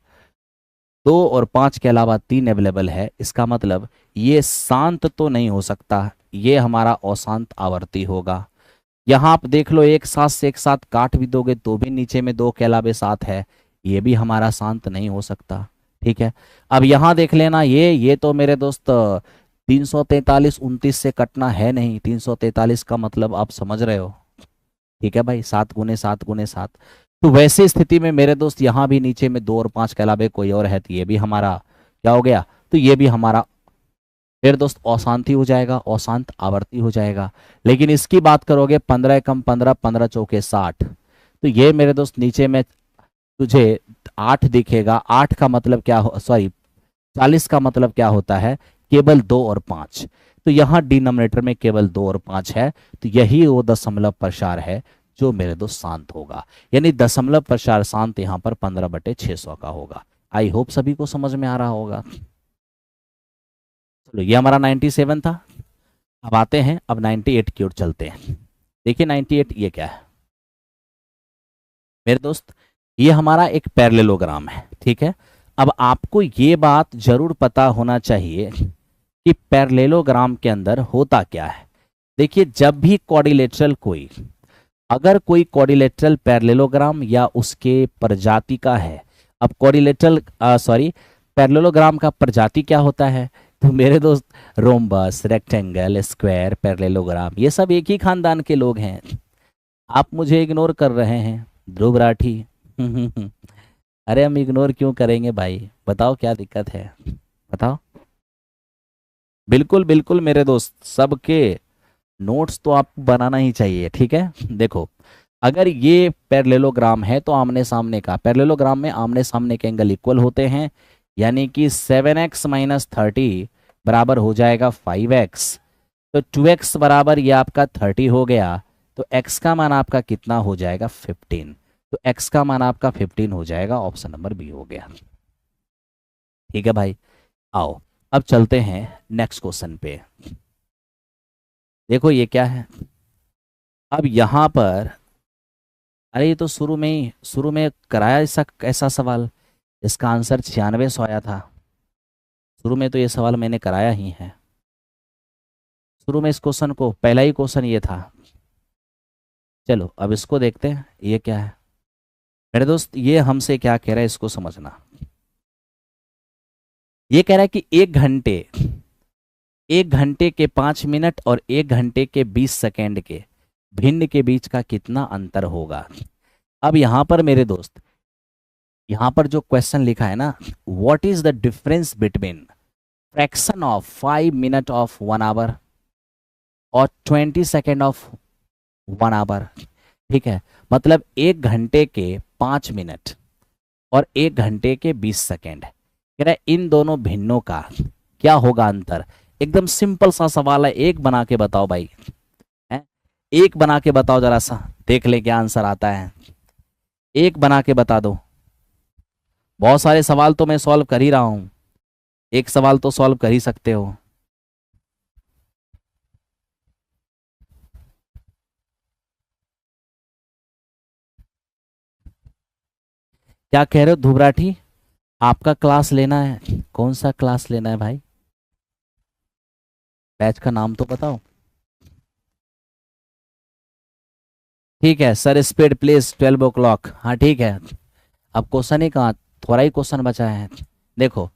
2 और 5 के अलावा 3 अवेलेबल है, इसका मतलब ये शांत तो नहीं हो सकता, ये हमारा अशांत आवर्ती होगा। यहाँ आप देख लो, एक साथ से एक साथ काट भी दोगे तो भी नीचे में 2 के अलावे 7 है, ये भी हमारा शांत नहीं हो सकता, ठीक है। अब यहाँ देख लेना, ये तो मेरे दोस्त 343 29 से कटना है नहीं, 343 का मतलब आप समझ रहे हो, ठीक है भाई, 7 गुने 7 गुने 7। तो वैसी स्थिति में मेरे दोस्त यहाँ भी नीचे में 2 और 5 के अलावे कोई और है, तो ये भी हमारा क्या हो गया, तो ये भी हमारा फिर दोस्त अशांति हो जाएगा, अशांत आवर्ती हो जाएगा। लेकिन इसकी बात करोगे 15 कम 15 15 चौके 60, तो ये मेरे दोस्त नीचे में तुझे 8 दिखेगा, 8 का मतलब क्या हो, सॉरी 40 का मतलब क्या होता है, केवल 2 और 5, तो यहाँ डिनोमिनेटर में केवल 2 और 5 है, तो यही वो दशमलव प्रसार है जो मेरे दोस्त शांत होगा, यानी दशमलव प्रसार शांत यहाँ पर 15/600 का होगा। आई होप सभी को समझ में आ रहा होगा। चलो ये हमारा 97 था। अब आते हैं, अब 98 की ओर चलते हैं। देखिए 98 ये क्या है मेरे दोस्त, ये हमारा एक पैरेललोग्राम है, ठीक है। अब आपको ये बात जरूर पता होना चाहिए कि पैरेललोग्राम के अंदर होता क्या है। देखिए जब भी क्वाड्रिलेटरल कोई, अगर कोई क्वाड्रिलेटरल पैरेललोग्राम या उसके प्रजाति का है, अब क्वाड्रिलेटरल पैरेललोग्राम का प्रजाति क्या होता है, तो मेरे दोस्त रोम्बस, रेक्टेंगल, स्क्वायर, पैरेललोग्राम, ये सब एक ही खानदान के लोग हैं। आप मुझे इग्नोर कर रहे हैं ध्रुव राठी। अरे हम इग्नोर क्यों करेंगे भाई, बताओ क्या दिक्कत है, बताओ। बिल्कुल बिल्कुल मेरे दोस्त, सबके नोट्स तो आपको बनाना ही चाहिए, ठीक है। देखो अगर ये पैरेललोग्राम है तो आमने सामने का, पैरेललोग्राम में आमने सामने के एंगल इक्वल होते हैं, यानी कि 7x माइनस 30 बराबर हो जाएगा 5x, तो 2x बराबर ये आपका 30 हो गया, तो x का मान आपका कितना हो जाएगा 15, तो x का मान आपका 15 हो जाएगा, ऑप्शन नंबर बी हो गया, ठीक है भाई। आओ अब चलते हैं नेक्स्ट क्वेश्चन पे। देखो ये क्या है। अब यहां पर, अरे ये तो शुरू में कराया ऐसा ऐसा सवाल, इसका आंसर 9600 आया था। शुरू में तो ये सवाल मैंने कराया ही है। शुरू में इस क्वेश्चन को, पहला ही क्वेश्चन ये था। चलो अब इसको देखते हैं ये क्या है। मेरे दोस्त ये हमसे क्या कह रहा है इसको समझना। ये कह रहा है कि 1 घंटे के 5 मिनट और 1 घंटे के 20 सेकेंड के भिन्न के बीच का कितना अंतर होगा। अब यहां पर मेरे दोस्त, यहां पर जो क्वेश्चन लिखा है ना, what is the difference between fraction of 5 minute of 1 hour और 20 सेकेंड ऑफ 1 आवर। ठीक है, मतलब 1 घंटे के 5 मिनट और 1 घंटे के 20 सेकेंड, कह रहा है इन दोनों भिन्नों का क्या होगा अंतर। एकदम सिंपल सा सवाल है, एक बना के बताओ भाई, है? एक बना के बताओ, जरा सा देख ले क्या आंसर आता है। एक बना के बता दो। बहुत सारे सवाल तो मैं सॉल्व कर ही रहा हूं, एक सवाल तो सॉल्व कर ही सकते हो। क्या कह रहे हो धुबराठी, आपका क्लास लेना है? कौन सा क्लास लेना है भाई? बैच का नाम तो बताओ। ठीक है सर, स्पीड प्लीज 12 o'clock। हाँ ठीक है। अब क्वेश्चन ही कहाँ, थोड़ा ही क्वेश्चन बचा है। देखो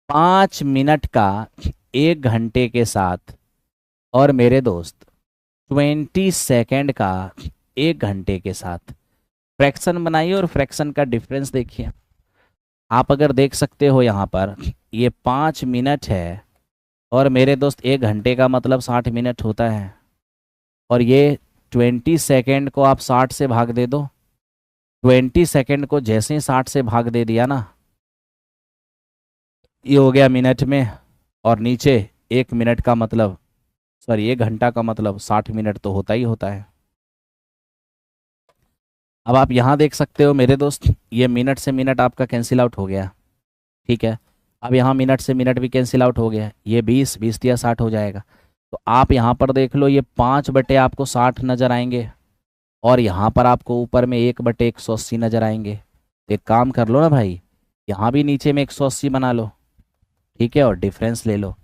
5 मिनट का 1 घंटे के साथ और मेरे दोस्त 20 सेकेंड का 1 घंटे के साथ फ्रैक्शन बनाइए और फ्रैक्शन का डिफरेंस देखिए। आप अगर देख सकते हो यहाँ पर, ये 5 मिनट है और मेरे दोस्त 1 घंटे का मतलब 60 मिनट होता है, और ये 20 सेकेंड को आप 60 से भाग दे दो। 20 सेकेंड को जैसे ही 60 से भाग दे दिया ना, ये हो गया मिनट में, और नीचे 1 मिनट का मतलब, सॉरी 1 घंटा का मतलब 60 मिनट तो होता ही होता है। अब आप यहाँ देख सकते हो मेरे दोस्त, ये मिनट से मिनट आपका कैंसिल आउट हो गया। ठीक है, अब यहाँ मिनट से मिनट भी कैंसिल आउट हो गया, ये 20 या 60 हो जाएगा। तो आप यहाँ पर देख लो, ये 5 बटे आपको 60 नजर आएंगे, और यहाँ पर आपको ऊपर में 1/180 नजर आएंगे। तो एक काम कर लो ना भाई, यहाँ भी नीचे में 180 बना लो। ठीक है, और डिफरेंस ले लो।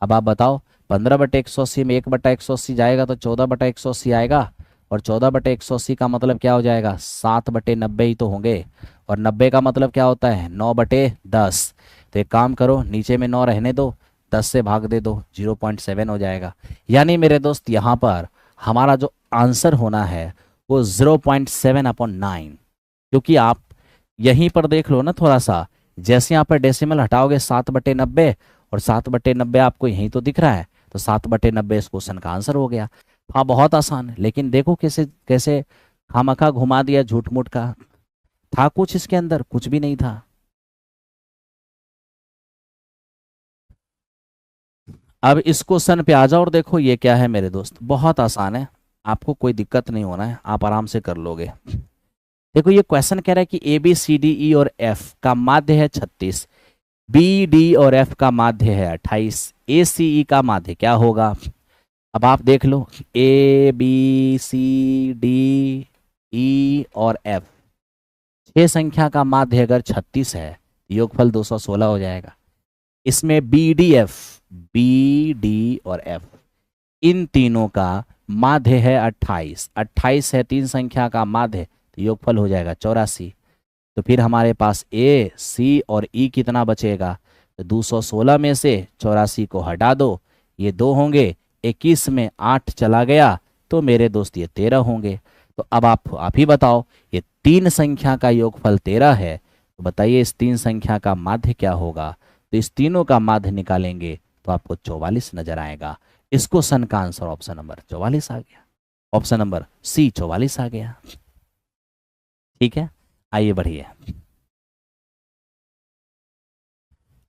अब आप बताओ, 15/180 में 1/180 जाएगा तो 14/180 आएगा, और 14/180 का मतलब क्या हो जाएगा, 7/90 ही तो होंगे, और 90 का मतलब क्या होता है, 9/10। तो एक काम करो, नीचे में 9 रहने दो, 10 से भाग दे दो, 0.7 हो जाएगा। यानी मेरे दोस्त यहाँ पर हमारा जो आंसर होना है वो 0.7/9। क्योंकि आप यहीं पर देख लो ना थोड़ा सा, जैसे यहाँ पर डेसिमल हटाओगे 7/90, और 7/90 आपको यहीं तो दिख रहा है, तो 7/90 इस क्वेश्चन का आंसर हो गया। हाँ बहुत आसान है, लेकिन देखो कैसे कैसे खामखा घुमा दिया, झूठ मूठ का। था कुछ इसके अंदर? कुछ भी नहीं था। अब इस क्वेश्चन पे आ जाओ और देखो ये क्या है मेरे दोस्त, बहुत आसान है, आपको कोई दिक्कत नहीं होना है, आप आराम से कर लोगे। देखो ये क्वेश्चन कह रहा है कि A B C D E और एफ का माध्य है 36, बी डी और एफ का माध्य है 28, ए सी ई का माध्य क्या होगा। अब आप देख लो, A B C D E और एफ, 6 संख्या का माध्य अगर 36 है, योगफल 216 हो जाएगा। इसमें B D F, B D और एफ, इन तीनों का माध्य है 28, 28 है 3 संख्या का माध्य, तो योगफल हो जाएगा 84। तो फिर हमारे पास ए सी और ई कितना बचेगा, तो 216 में से 84 को हटा दो, ये 2 होंगे, 21 में 8 चला गया, तो मेरे दोस्त ये 13 होंगे। तो अब आप ही बताओ, ये 3 संख्या का योगफल 13 है, तो बताइए इस 3 संख्या का माध्य क्या होगा। तो इस तीनों का माध्य निकालेंगे तो आपको 44 नजर आएगा। इस क्वेश्चन का आंसर ऑप्शन नंबर 44 आ गया, ऑप्शन नंबर सी 44 आ गया। ठीक है, आइए बढ़िए।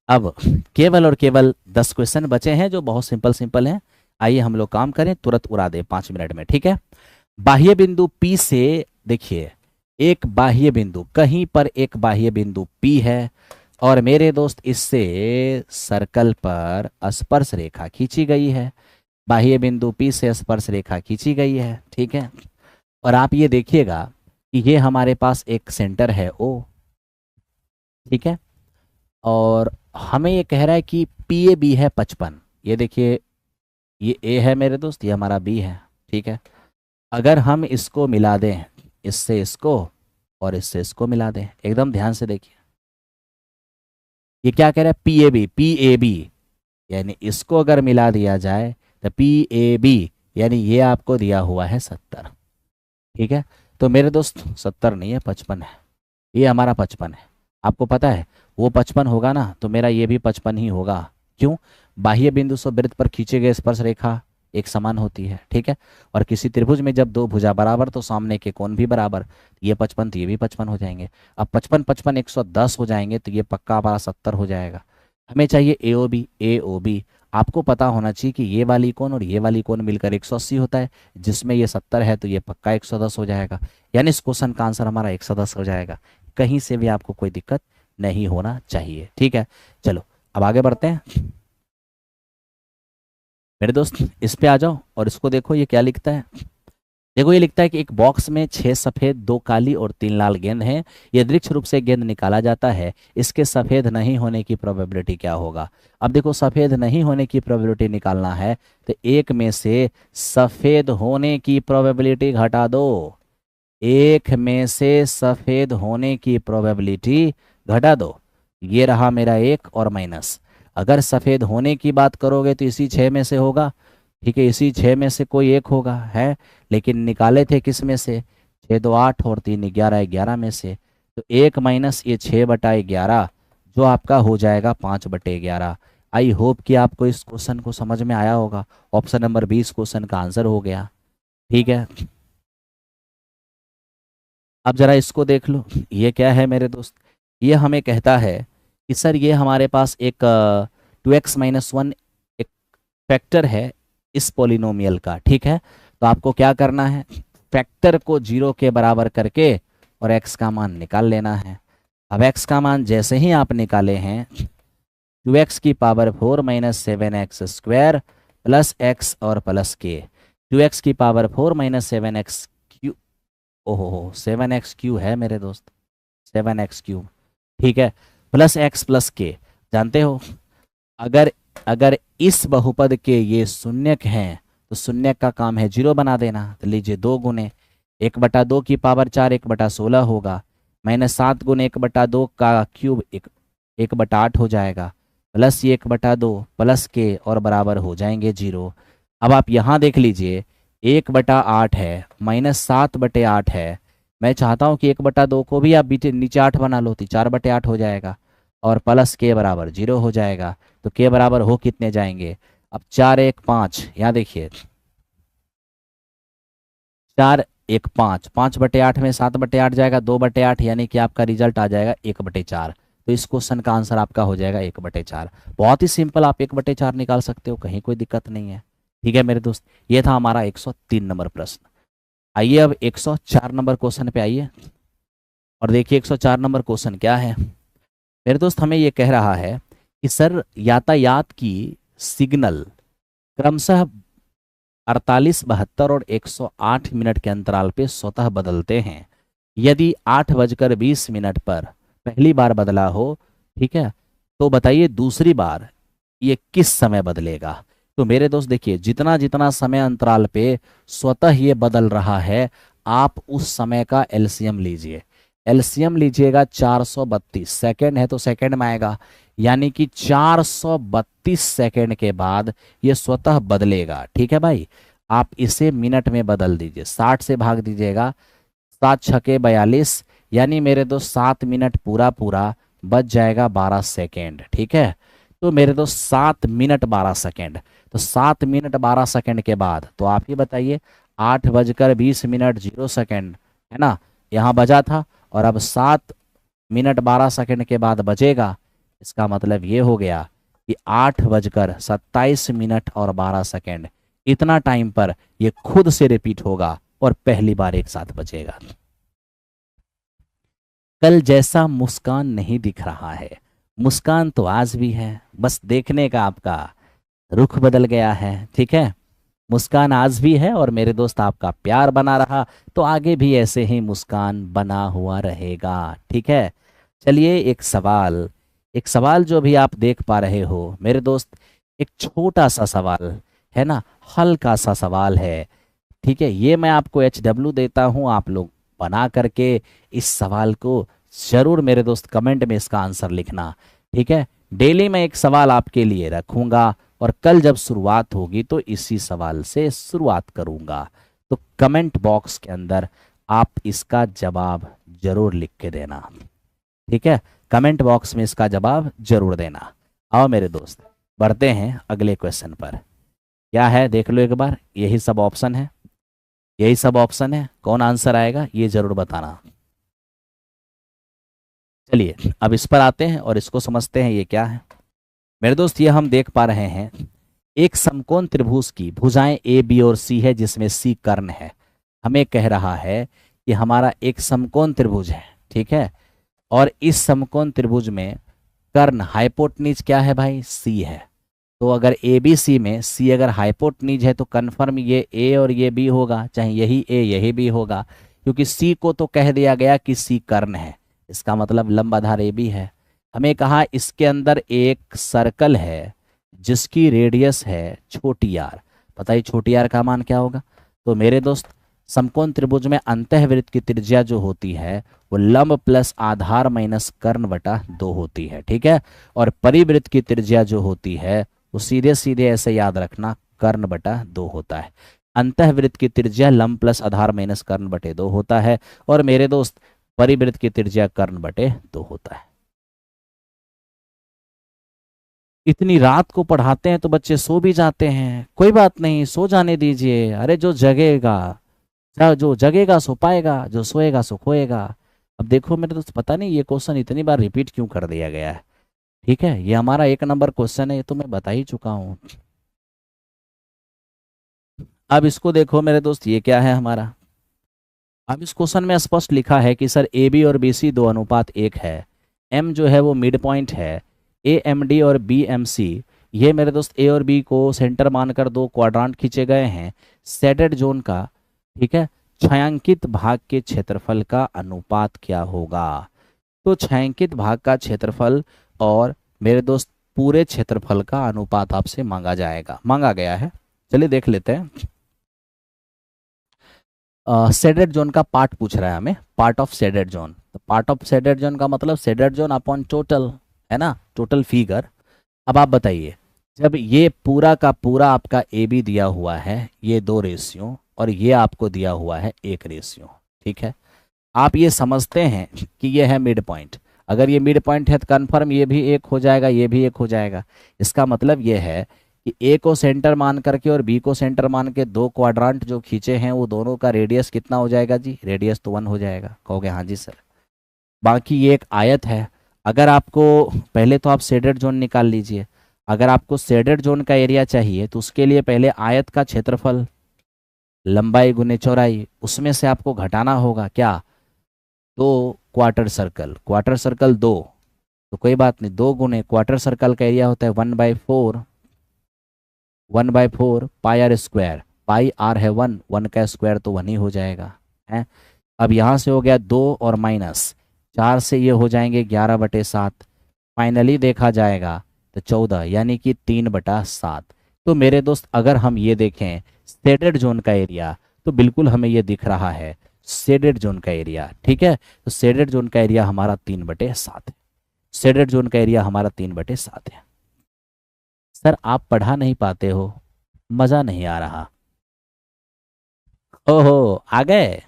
अब केवल और केवल 10 क्वेश्चन बचे हैं जो बहुत सिंपल सिंपल हैं। आइए हम लोग काम करें, तुरंत उड़ा दे 5 मिनट में। ठीक है, बाह्य बिंदु P से देखिए, एक बाह्य बिंदु, कहीं पर एक बाह्य बिंदु P है और मेरे दोस्त इससे सर्कल पर स्पर्श रेखा खींची गई है, बाह्य बिंदु P से स्पर्श रेखा खींची गई है, ठीक है। और आप ये देखिएगा कि ये हमारे पास एक सेंटर है O, ठीक है। और हमें ये कह रहा है कि PAB है 55। ये देखिए, ये A है मेरे दोस्त, ये हमारा B है, ठीक है। अगर हम इसको मिला दें, इससे इसको और इससे इसको मिला दें, एकदम ध्यान से देखिए, ये क्या कह रहा है, PAB यानी इसको अगर मिला दिया जाए तो PAB यानी ये आपको दिया हुआ है 70, ठीक है। तो मेरे दोस्त 70 नहीं है, 55 है, ये हमारा 55 है। आपको पता है वो 55 होगा ना, तो मेरा ये भी 55 ही होगा। क्यों? बाह्य बिंदु से वृत्त पर खींचे गए स्पर्श रेखा एक समान होती है, ठीक है। और किसी त्रिभुज में जब दो भुजा बराबर तो सामने के कोण भी बराबर, ये 55 तो ये भी 55 हो जाएंगे। अब 55 55 110 हो जाएंगे, तो ये पक्का हमारा 70 हो जाएगा। हमें चाहिए AOB। आपको पता होना चाहिए कि ये वाली कोण और ये वाली कोण मिलकर 180 होता है, जिसमें ये 70 है तो ये पक्का 110 हो जाएगा। यानी इस क्वेश्चन का आंसर हमारा 110 हो जाएगा। कहीं से भी आपको कोई दिक्कत नहीं होना चाहिए, ठीक है। चलो अब आगे बढ़ते हैं मेरे दोस्त, इस पे आ जाओ और इसको देखो ये क्या लिखता है। देखो ये लिखता है कि एक बॉक्स में 6 सफ़ेद 2 काली और 3 लाल गेंद हैं। यह दृक्ष रूप से गेंद निकाला जाता है, इसके सफ़ेद नहीं होने की प्रोबेबिलिटी क्या होगा। अब देखो सफ़ेद नहीं होने की प्रोबेबिलिटी निकालना है तो एक में से सफ़ेद होने की प्रोबेबिलिटी घटा दो, एक में से सफ़ेद होने की प्रोबेबिलिटी घटा दो। ये रहा मेरा एक और माइनस। अगर सफ़ेद होने की बात करोगे तो इसी 6 में से होगा, ठीक है, इसी 6 में से कोई एक होगा है। लेकिन निकाले थे किस में से, 6 2 8 और 3 11, 11 में से। तो एक माइनस ये 6/11 जो आपका हो जाएगा 5/11। आई होप कि आपको इस क्वेश्चन को समझ में आया होगा। ऑप्शन नंबर 20 क्वेश्चन का आंसर हो गया, ठीक है। अब जरा इसको देख लो, ये क्या है मेरे दोस्त, ये हमें कहता है कि सर ये हमारे पास एक 2x-1 एक फैक्टर है इस पॉलिनोमियल का, ठीक है। तो आपको क्या करना है, फैक्टर को 0 के बराबर करके और x का मान निकाल लेना है। अब x का मान जैसे ही आप निकाले हैं, 2x की पावर 4 - 7x² प्लस x और प्लस k, 2x की पावर 4 - 7x³, ओहो 7x³ है मेरे दोस्त, 7x³, ठीक है, प्लस x प्लस k। जानते हो अगर अगर इस बहुपद के ये शून्यक हैं तो शून्यक का काम है 0 बना देना। तो लीजिए 2 गुने 1/2 की पावर 4 1/16 होगा, -7 गुने 1/2 का क्यूब 1/8 हो जाएगा, प्लस ये 1/2 प्लस के और बराबर हो जाएंगे 0। अब आप यहाँ देख लीजिए 1/8 है, -7/8 है। मैं चाहता हूँ कि 1/2 को भी आप नीचे 8 बना लो तो 4/8 हो जाएगा और प्लस के बराबर 0 हो जाएगा। तो के बराबर हो कितने जाएंगे, अब 4 1 5, यहाँ देखिए 4 1 5, 5/8 में 7/8 जाएगा 2/8, यानी कि आपका रिजल्ट आ जाएगा 1/4। तो इस क्वेश्चन का आंसर आपका हो जाएगा 1/4। बहुत ही सिंपल, आप 1/4 निकाल सकते हो, कहीं कोई दिक्कत नहीं है, ठीक है मेरे दोस्त। ये था हमारा 103 नंबर प्रश्न। आइए अब 104 नंबर क्वेश्चन पे आइए और देखिए 104 नंबर क्वेश्चन क्या है मेरे दोस्त। हमें ये कह रहा है कि सर यातायात की सिग्नल क्रमशः 48, 72 और 108 मिनट के अंतराल पे स्वतः बदलते हैं। यदि 8:20 पर पहली बार बदला हो, ठीक है, तो बताइए दूसरी बार ये किस समय बदलेगा। तो मेरे दोस्त देखिए, जितना जितना समय अंतराल पे स्वतः ये बदल रहा है, आप उस समय का एलसीएम लीजिए। एलसीएम लीजिएगा 432, सेकेंड है तो सेकेंड में आएगा, यानी कि 432 सेकेंड के बाद ये स्वतः बदलेगा, ठीक है भाई। आप इसे मिनट में बदल दीजिए, 60 से भाग दीजिएगा, 7 छके 42, यानी मेरे दोस्त 7 मिनट पूरा पूरा बच जाएगा 12 सेकेंड, ठीक है। तो मेरे दोस्त 7 मिनट 12 सेकेंड, तो 7 मिनट 12 सेकेंड के बाद तो आप ही बताइए 8:20 है ना, यहाँ बजा था और अब 7 मिनट 12 सेकेंड के बाद बजेगा। इसका मतलब ये हो गया कि 8:27 और 12 सेकेंड, इतना टाइम पर ये खुद से रिपीट होगा और पहली बार एक साथ बजेगा। कल जैसा मुस्कान नहीं दिख रहा है, मुस्कान तो आज भी है, बस देखने का आपका रुख बदल गया है। ठीक है, मुस्कान आज भी है और मेरे दोस्त आपका प्यार बना रहा तो आगे भी ऐसे ही मुस्कान बना हुआ रहेगा। ठीक है, चलिए एक सवाल जो भी आप देख पा रहे हो मेरे दोस्त, एक छोटा सा सवाल है ना, हल्का सा सवाल है। ठीक है, ये मैं आपको HW देता हूँ, आप लोग बना करके इस सवाल को जरूर मेरे दोस्त कमेंट में इसका आंसर लिखना। ठीक है, डेली मैं एक सवाल आपके लिए रखूंगा और कल जब शुरुआत होगी तो इसी सवाल से शुरुआत करूंगा। तो कमेंट बॉक्स के अंदर आप इसका जवाब जरूर लिख के देना। ठीक है, कमेंट बॉक्स में इसका जवाब जरूर देना। आओ मेरे दोस्त, बढ़ते हैं अगले क्वेश्चन पर। क्या है देख लो एक बार, यही सब ऑप्शन है, यही सब ऑप्शन है, कौन आंसर आएगा ये जरूर बताना। चलिए अब इस पर आते हैं और इसको समझते हैं ये क्या है। मेरे दोस्त ये हम देख पा रहे हैं एक समकोण त्रिभुज की भुजाएं ए बी और सी है जिसमें सी कर्ण है। हमें कह रहा है कि हमारा एक समकोण त्रिभुज है। ठीक है, और इस समकोण त्रिभुज में कर्ण हाइपोटेन्यूज क्या है भाई, सी है। तो अगर ए बी सी में सी अगर हाइपोटेन्यूज है तो कन्फर्म ये ए और ये बी होगा, चाहे यही ए यही बी होगा, क्योंकि सी को तो कह दिया गया कि सी कर्ण है, इसका मतलब लंब आधार ए बी है। हमें कहा इसके अंदर एक सर्कल है जिसकी रेडियस है छोटी आर। पता ही छोटी आर का मान क्या होगा। तो मेरे दोस्त समकोण त्रिभुज में अंतःवृत्त की त्रिज्या जो होती है वो लंब प्लस आधार माइनस कर्ण बटा 2 होती है। ठीक है, और परिवृत्त की त्रिज्या जो होती है वो सीधे सीधे ऐसे याद रखना कर्ण बटा 2 होता है। अंतःवृत्त की त्रिज्या लंब प्लस आधार माइनस कर्ण बटे 2 होता है और मेरे दोस्त परिवृत्त की त्रिज्या कर्ण बटे 2 होता है। इतनी रात को पढ़ाते हैं तो बच्चे सो भी जाते हैं, कोई बात नहीं, सो जाने दीजिए। अरे जो जगेगा, जो जगेगा सो पाएगा, जो सोएगा सो खोएगा। अब देखो मेरे दोस्त, पता नहीं ये क्वेश्चन इतनी बार रिपीट क्यों कर दिया गया है। ठीक है, ये हमारा 1 नंबर क्वेश्चन है, ये तो मैं बता ही चुका हूं। अब इसको देखो मेरे दोस्त, ये क्या है हमारा। अब इस क्वेश्चन में स्पष्ट लिखा है कि सर ए बी और बी सी 2:1 है। एम जो है वो मिड पॉइंट है। ए एम डी और बी एम सी, ये मेरे दोस्त ए और बी को सेंटर मानकर 2 क्वाड्रांट खींचे गए हैं शेडेड जोन का। ठीक है, छायांकित भाग के क्षेत्रफल का अनुपात क्या होगा। तो छायांकित भाग का क्षेत्रफल और मेरे दोस्त पूरे क्षेत्रफल का अनुपात आपसे मांगा गया है। चलिए देख लेते हैं। शेडेड जोन का पार्ट पूछ रहा है हमें, पार्ट ऑफ शेडेड जोन। तो पार्ट ऑफ शेडेड जोन का मतलब शेडेड जोन अपॉन टोटल, है ना, टोटल फिगर। अब आप बताइए, जब ये पूरा का पूरा आपका ए बी दिया हुआ है, ये 2 रेशियो, और ये आपको दिया हुआ है 1 रेशियो। ठीक है, आप ये समझते हैं कि ये है मिड पॉइंट। अगर ये मिड पॉइंट है तो कन्फर्म ये भी 1 हो जाएगा, ये भी 1 हो जाएगा। इसका मतलब ये है कि ए को सेंटर मान करके और बी को सेंटर मान के 2 क्वाड्रांट जो खींचे हैं वो दोनों का रेडियस कितना हो जाएगा जी, रेडियस तो 1 हो जाएगा। कहोगे हाँ जी सर। बाकी ये एक आयत है। अगर आपको पहले तो आप शेडेड जोन निकाल लीजिए। अगर आपको शेडेड जोन का एरिया चाहिए तो उसके लिए पहले आयत का क्षेत्रफल लंबाई गुने चौड़ाई, उसमें से आपको घटाना होगा क्या, 2 क्वार्टर सर्कल, क्वार्टर सर्कल 2, तो कोई बात नहीं, 2 गुने क्वार्टर सर्कल का एरिया होता है 1/4 पाई आर स्क्वायर। पाई आर है 1, 1 का स्क्वायर तो 1 ही हो जाएगा है। अब यहाँ से हो गया 2 और माइनस 4 से ये हो जाएंगे 11/7। फाइनली देखा जाएगा तो 14, यानी कि 3/7। तो मेरे दोस्त अगर हम ये देखें शेडेड जोन का एरिया, तो बिल्कुल हमें ये दिख रहा है शेडेड जोन का एरिया। ठीक है, तो शेडेड जोन का एरिया हमारा 3/7 है। शेडेड जोन का एरिया हमारा 3/7 है। सर आप पढ़ा नहीं पाते हो, मजा नहीं आ रहा। ओहो, आ गए,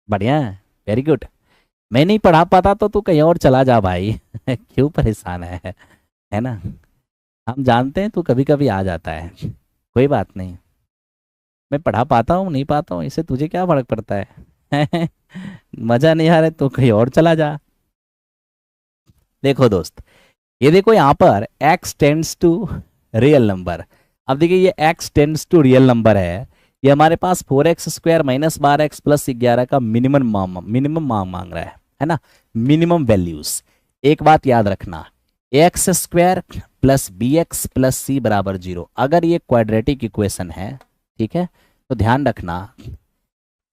बढ़िया, वेरी गुड। मैं नहीं पढ़ा पाता तो तू कहीं और चला जा भाई क्यों परेशान है ना। हम जानते हैं तू कभी कभी आ जाता है, कोई बात नहीं। मैं पढ़ा पाता हूँ नहीं पाता हूँ, इससे तुझे क्या फर्क पड़ता है मजा नहीं आ रहा है तो कहीं और चला जा। देखो दोस्त, ये देखो यहाँ पर x tends to real number. अब देखिए ये x tends to real number है, ये हमारे पास 4x² माइनस 12x प्लस 11 का मिनिमम मांग रहा है ना, मिनिमम वैल्यूज। एक बात याद रखना, x square plus B x plus सी बराबर 0, अगर ये क्वाड्रेटिक इक्वेशन है, ठीक है, तो ध्यान रखना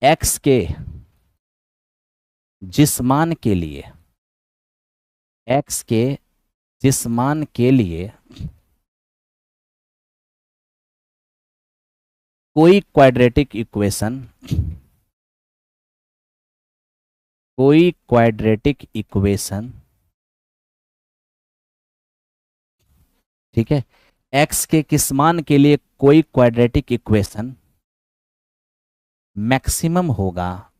एक्स के जिस मान के लिए, एक्स के जिस मान के लिए कोई क्वाड्रेटिक इक्वेशन, कोई क्वाड्रेटिक इक्वेशन, ठीक है, एक्स के किस मान के लिए कोई क्वाड्रेटिक इक्वेशन मैक्सिमम होगा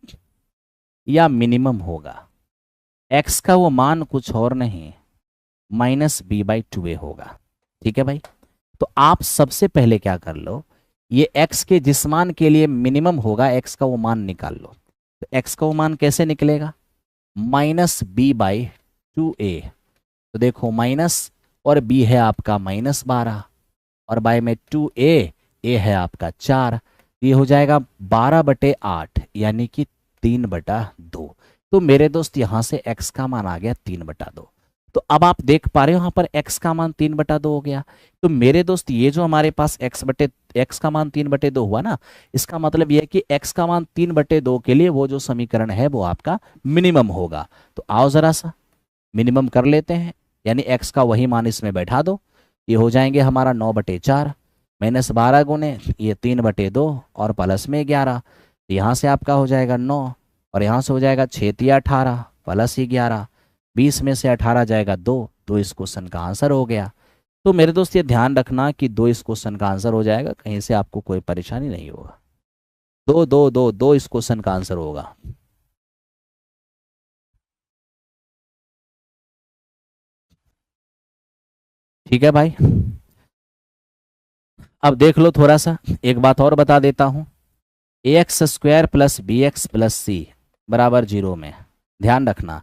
या मिनिमम होगा, एक्स का वो मान कुछ और नहीं -b/2a होगा। ठीक है भाई, तो आप सबसे पहले क्या कर लो, ये x के जिस मान के लिए मिनिमम होगा x का वो मान निकाल लो। तो x का वो मान कैसे निकलेगा, -b/2a। तो देखो माइनस और b है आपका -12 और बाय में 2a, a है आपका 4, ये हो जाएगा 12/8 यानी कि 3/2। तो मेरे दोस्त यहां से x का मान आ गया 3/2। तो अब आप देख पा रहे हो यहां पर x का मान 3/2 हो गया। तो मेरे दोस्त ये जो हमारे पास x का मान 3/2 हुआ ना, इसका मतलब यह है कि x का मान 3/2 के लिए वो जो समीकरण है वो आपका मिनिमम होगा। तो आओ जरा सा मिनिमम कर लेते हैं, यानी x का वही मान इसमें बैठा दो, ये हो जाएंगे हमारा 9/4 -12 गुने ये 3/2 और प्लस में 11, तो यहाँ से आपका हो जाएगा 9 और यहाँ से हो जाएगा 6×3 = 18 प्लस 11, 20 में से 18 जाएगा 2, तो इस क्वेश्चन का आंसर हो गया। तो मेरे दोस्त ये ध्यान रखना कि 2 इस क्वेश्चन का आंसर हो जाएगा, कहीं से आपको कोई परेशानी नहीं होगा। 2 2 2 2 इस क्वेश्चन का आंसर होगा। ठीक है भाई, अब देख लो थोड़ा सा, एक बात और बता देता हूं, ax² plus B x plus सी बराबर 0 में ध्यान रखना,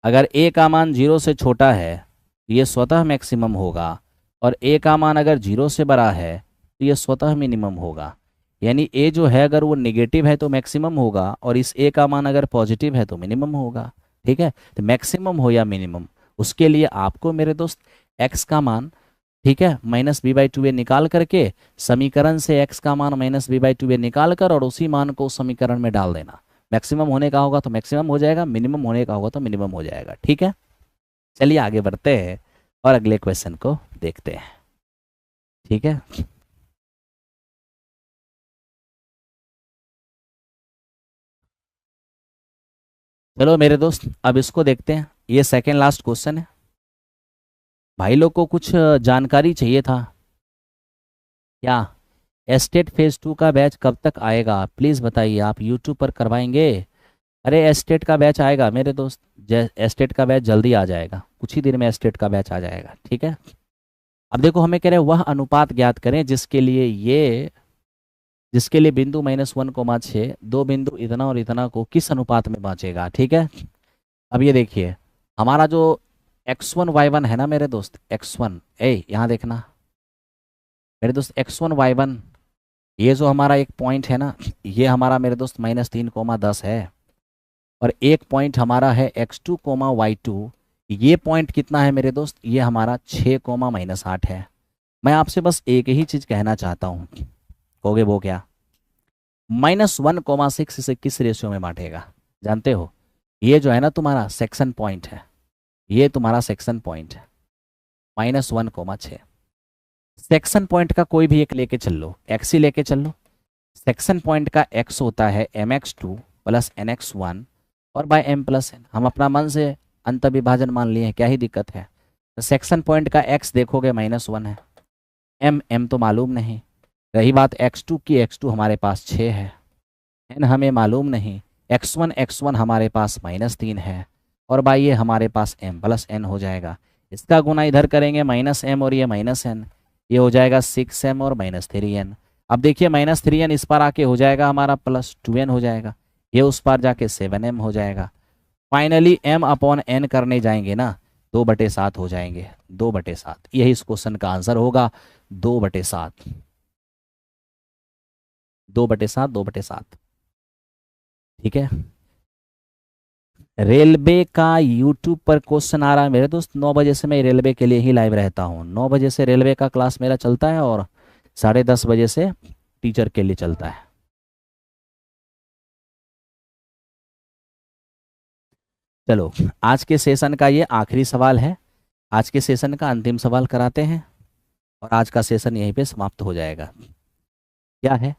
अगर a का मान 0 से छोटा है तो ये स्वतः मैक्सिमम होगा, और a का मान अगर 0 से बड़ा है तो ये स्वतः मिनिमम होगा। यानी a जो है अगर वो नेगेटिव है तो मैक्सिमम होगा, और इस a का मान अगर पॉजिटिव है तो मिनिमम होगा। ठीक है, तो मैक्सिमम हो या मिनिमम, उसके लिए आपको मेरे दोस्त x का मान, ठीक है, -b/2a निकाल करके समीकरण से x का मान -b/2a निकाल कर और उसी मान को समीकरण में डाल देना। मैक्सिमम होने का होगा तो मैक्सिमम हो जाएगा, मिनिमम होने का होगा तो मिनिमम हो जाएगा। ठीक है, चलिए आगे बढ़ते हैं और अगले क्वेश्चन को देखते हैं। ठीक है, चलो मेरे दोस्त अब इसको देखते हैं, ये सेकेंड लास्ट क्वेश्चन है। भाई लोग को कुछ जानकारी चाहिए था क्या, एस्टेट फेज 2 का बैच कब तक आएगा प्लीज़ बताइए, आप यूट्यूब पर करवाएंगे। अरे एस्टेट का बैच आएगा मेरे दोस्त, एस्टेट का बैच जल्दी आ जाएगा, कुछ ही दिन में एस्टेट का बैच आ जाएगा। ठीक है, अब देखो हमें कह रहे हैं वह अनुपात ज्ञात करें जिसके लिए बिंदु -1,6 दो बिंदु इतना और इतना को किस अनुपात में बांचेगा। ठीक है, अब ये देखिए हमारा जो x1 y1 है ना मेरे दोस्त, x1 यहाँ देखना मेरे दोस्त, x1 y1 ये जो हमारा एक पॉइंट है ना, ये हमारा मेरे दोस्त -3,10 है, और एक पॉइंट हमारा है x2, y2, ये पॉइंट कितना है मेरे दोस्त, ये हमारा 6, -8 है। मैं आपसे बस एक ही चीज कहना चाहता हूँ, कहोगे वो क्या, -1,6 इसे किस रेशियो में बांटेगा जानते हो, ये जो है ना तुम्हारा सेक्शन पॉइंट है, ये तुम्हारा सेक्शन पॉइंट है -1,6। सेक्शन पॉइंट का कोई भी एक लेके चल लो, एक्स ही लेके चल लो, सेक्शन पॉइंट का एक्स होता है mx2 + nx1 और बाय m+n, हम अपना मन से अंत विभाजन मान लिए हैं, क्या ही दिक्कत है। तो सेक्शन पॉइंट का x देखोगे -1 है, m तो मालूम नहीं, रही बात x2 की, x2 हमारे पास 6 है, n हमें मालूम नहीं, x1 हमारे पास -3 है, और बाई ये हमारे पास m+n हो जाएगा। इसका गुना इधर करेंगे -m और ये -n, ये हो जाएगा 6m और -3n। अब देखिए -3n इस पर आके हो जाएगा हमारा +2n हो जाएगा, ये उस पर जाके 7m हो जाएगा। फाइनली m/n करने जाएंगे ना, 2/7 हो जाएंगे, 2/7, यही इस क्वेश्चन का आंसर होगा, 2/7, 2/7, 2/7। ठीक है, रेलवे का यूट्यूब पर क्वेश्चन आ रहा है मेरे दोस्त। 9 बजे से मैं रेलवे के लिए ही लाइव रहता हूँ। 9 बजे से रेलवे का क्लास मेरा चलता है और 10:30 बजे से टीचर के लिए चलता है। चलो, आज के सेशन का ये आखिरी सवाल है। आज के सेशन का अंतिम सवाल कराते हैं और आज का सेशन यहीं पे समाप्त हो जाएगा। क्या है?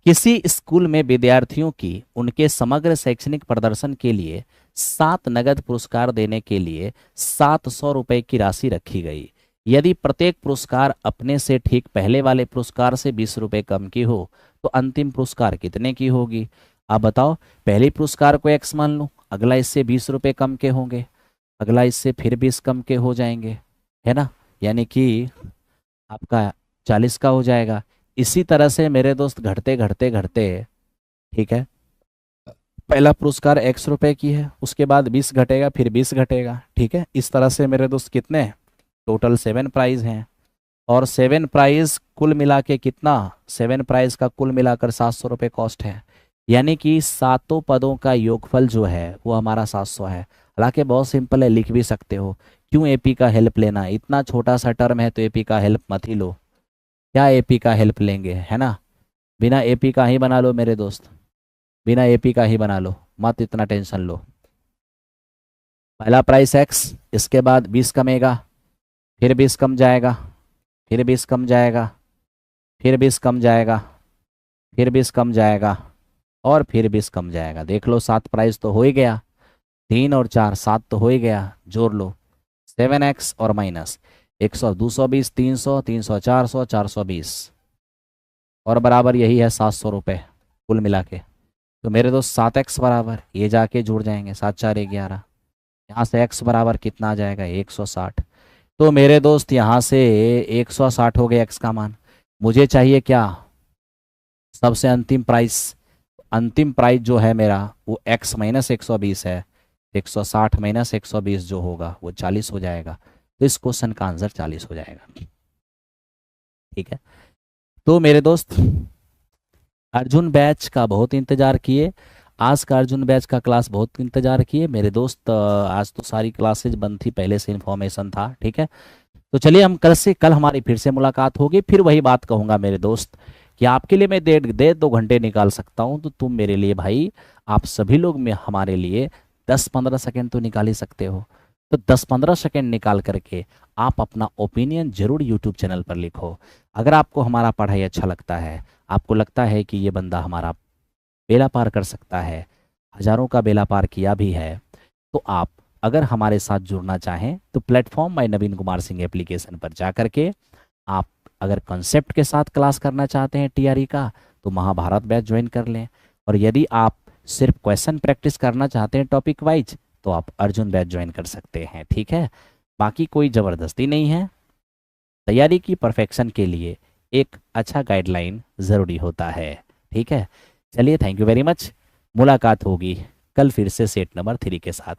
किसी स्कूल में विद्यार्थियों की उनके समग्र शैक्षणिक प्रदर्शन के लिए 7 नगद पुरस्कार देने के लिए 700 रुपए की राशि रखी गई। यदि प्रत्येक पुरस्कार अपने से ठीक पहले वाले पुरस्कार से 20 रुपए कम की हो तो अंतिम पुरस्कार कितने की होगी? आप बताओ। पहले पुरस्कार को एक्स मान लो, अगला इससे 20 रुपए कम के होंगे, अगला इससे फिर 20 कम के हो जाएंगे, है ना? यानी कि आपका 40 का हो जाएगा। इसी तरह से मेरे दोस्त घटते घटते घटते, ठीक है, पहला पुरस्कार x रुपए की है, उसके बाद 20 घटेगा, फिर 20 घटेगा, ठीक है। इस तरह से मेरे दोस्त कितने टोटल 7 प्राइज हैं और 7 प्राइज कुल मिला के कितना, 7 प्राइज का कुल मिलाकर 700 रुपये कॉस्ट है। यानी कि सातों पदों का योगफल जो है वो हमारा 700 है। हालांकि बहुत सिंपल है, लिख भी सकते हो। क्यों एपी का हेल्प लेना, इतना छोटा सा टर्म है तो एपी का हेल्प मत ही लो। क्या एपी का हेल्प लेंगे, है ना? बिना एपी का ही बना लो मेरे दोस्त, बिना एपी का ही बना लो, मत इतना टेंशन लो। पहला प्राइस एक्स, इसके बाद 20 कमेगा, फिर 20 कम जाएगा, फिर 20 कम जाएगा, फिर 20 कम जाएगा, फिर 20 कम जाएगा और फिर 20 कम जाएगा। देख लो, 7 प्राइस तो हो ही गया, 3 और 4 7 तो हो ही गया। जोड़ लो 7x और माइनस 100, 220, 300, 300, 400, 420 और बराबर यही है 700 रुपये कुल मिला के। तो मेरे दोस्त 7x बराबर, ये जाके जुड़ जाएंगे, 7 4 11, यहाँ से x बराबर कितना आ जाएगा 160। तो मेरे दोस्त यहाँ से 160 हो गया x का मान। मुझे चाहिए क्या, सबसे अंतिम प्राइस। अंतिम प्राइस जो है मेरा वो x माइनस 120 है, 160 माइनस 120 जो होगा वो 40 हो जाएगा। तो इस क्वेश्चन का आंसर 40 हो जाएगा, ठीक है। तो मेरे दोस्त अर्जुन बैच का बहुत इंतजार किए, आज का अर्जुन बैच का क्लास बहुत इंतजार किए मेरे दोस्त। आज तो सारी क्लासेज बंद थी, पहले से इन्फॉर्मेशन था, ठीक है। तो चलिए, हम कल हमारी फिर से मुलाकात होगी। फिर वही बात कहूंगा मेरे दोस्त कि आपके लिए मैं 1.5-2 घंटे निकाल सकता हूं, तो तुम मेरे लिए भाई, आप सभी लोग में हमारे लिए 10-15 सेकेंड तो निकाल ही सकते हो। तो 10-15 सेकेंड निकाल करके आप अपना ओपिनियन जरूर यूट्यूब चैनल पर लिखो। अगर आपको हमारा पढ़ाई अच्छा लगता है, आपको लगता है कि ये बंदा हमारा बेड़ा पार कर सकता है, हजारों का बेड़ा पार किया भी है, तो आप अगर हमारे साथ जुड़ना चाहें तो platform my Naveen Kumar Singh application पर जा करके आप अगर कॉन्सेप्ट के साथ क्लास करना चाहते हैं टीआरई का तो महाभारत बैच ज्वाइन कर लें, और यदि आप सिर्फ क्वेश्चन प्रैक्टिस करना चाहते हैं टॉपिक वाइज तो आप अर्जुन बैच ज्वाइन कर सकते हैं, ठीक है। बाकी कोई ज़बरदस्ती नहीं है। तैयारी की परफेक्शन के लिए एक अच्छा गाइडलाइन ज़रूरी होता है, ठीक है। चलिए, थैंक यू वेरी मच। मुलाकात होगी कल फिर से सेट नंबर 3 के साथ।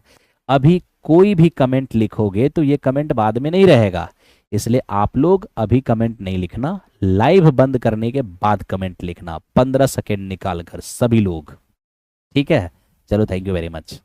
अभी कोई भी कमेंट लिखोगे तो ये कमेंट बाद में नहीं रहेगा, इसलिए आप लोग अभी कमेंट नहीं लिखना, लाइव बंद करने के बाद कमेंट लिखना 15 सेकेंड निकाल कर सभी लोग, ठीक है। चलो, थैंक यू वेरी मच।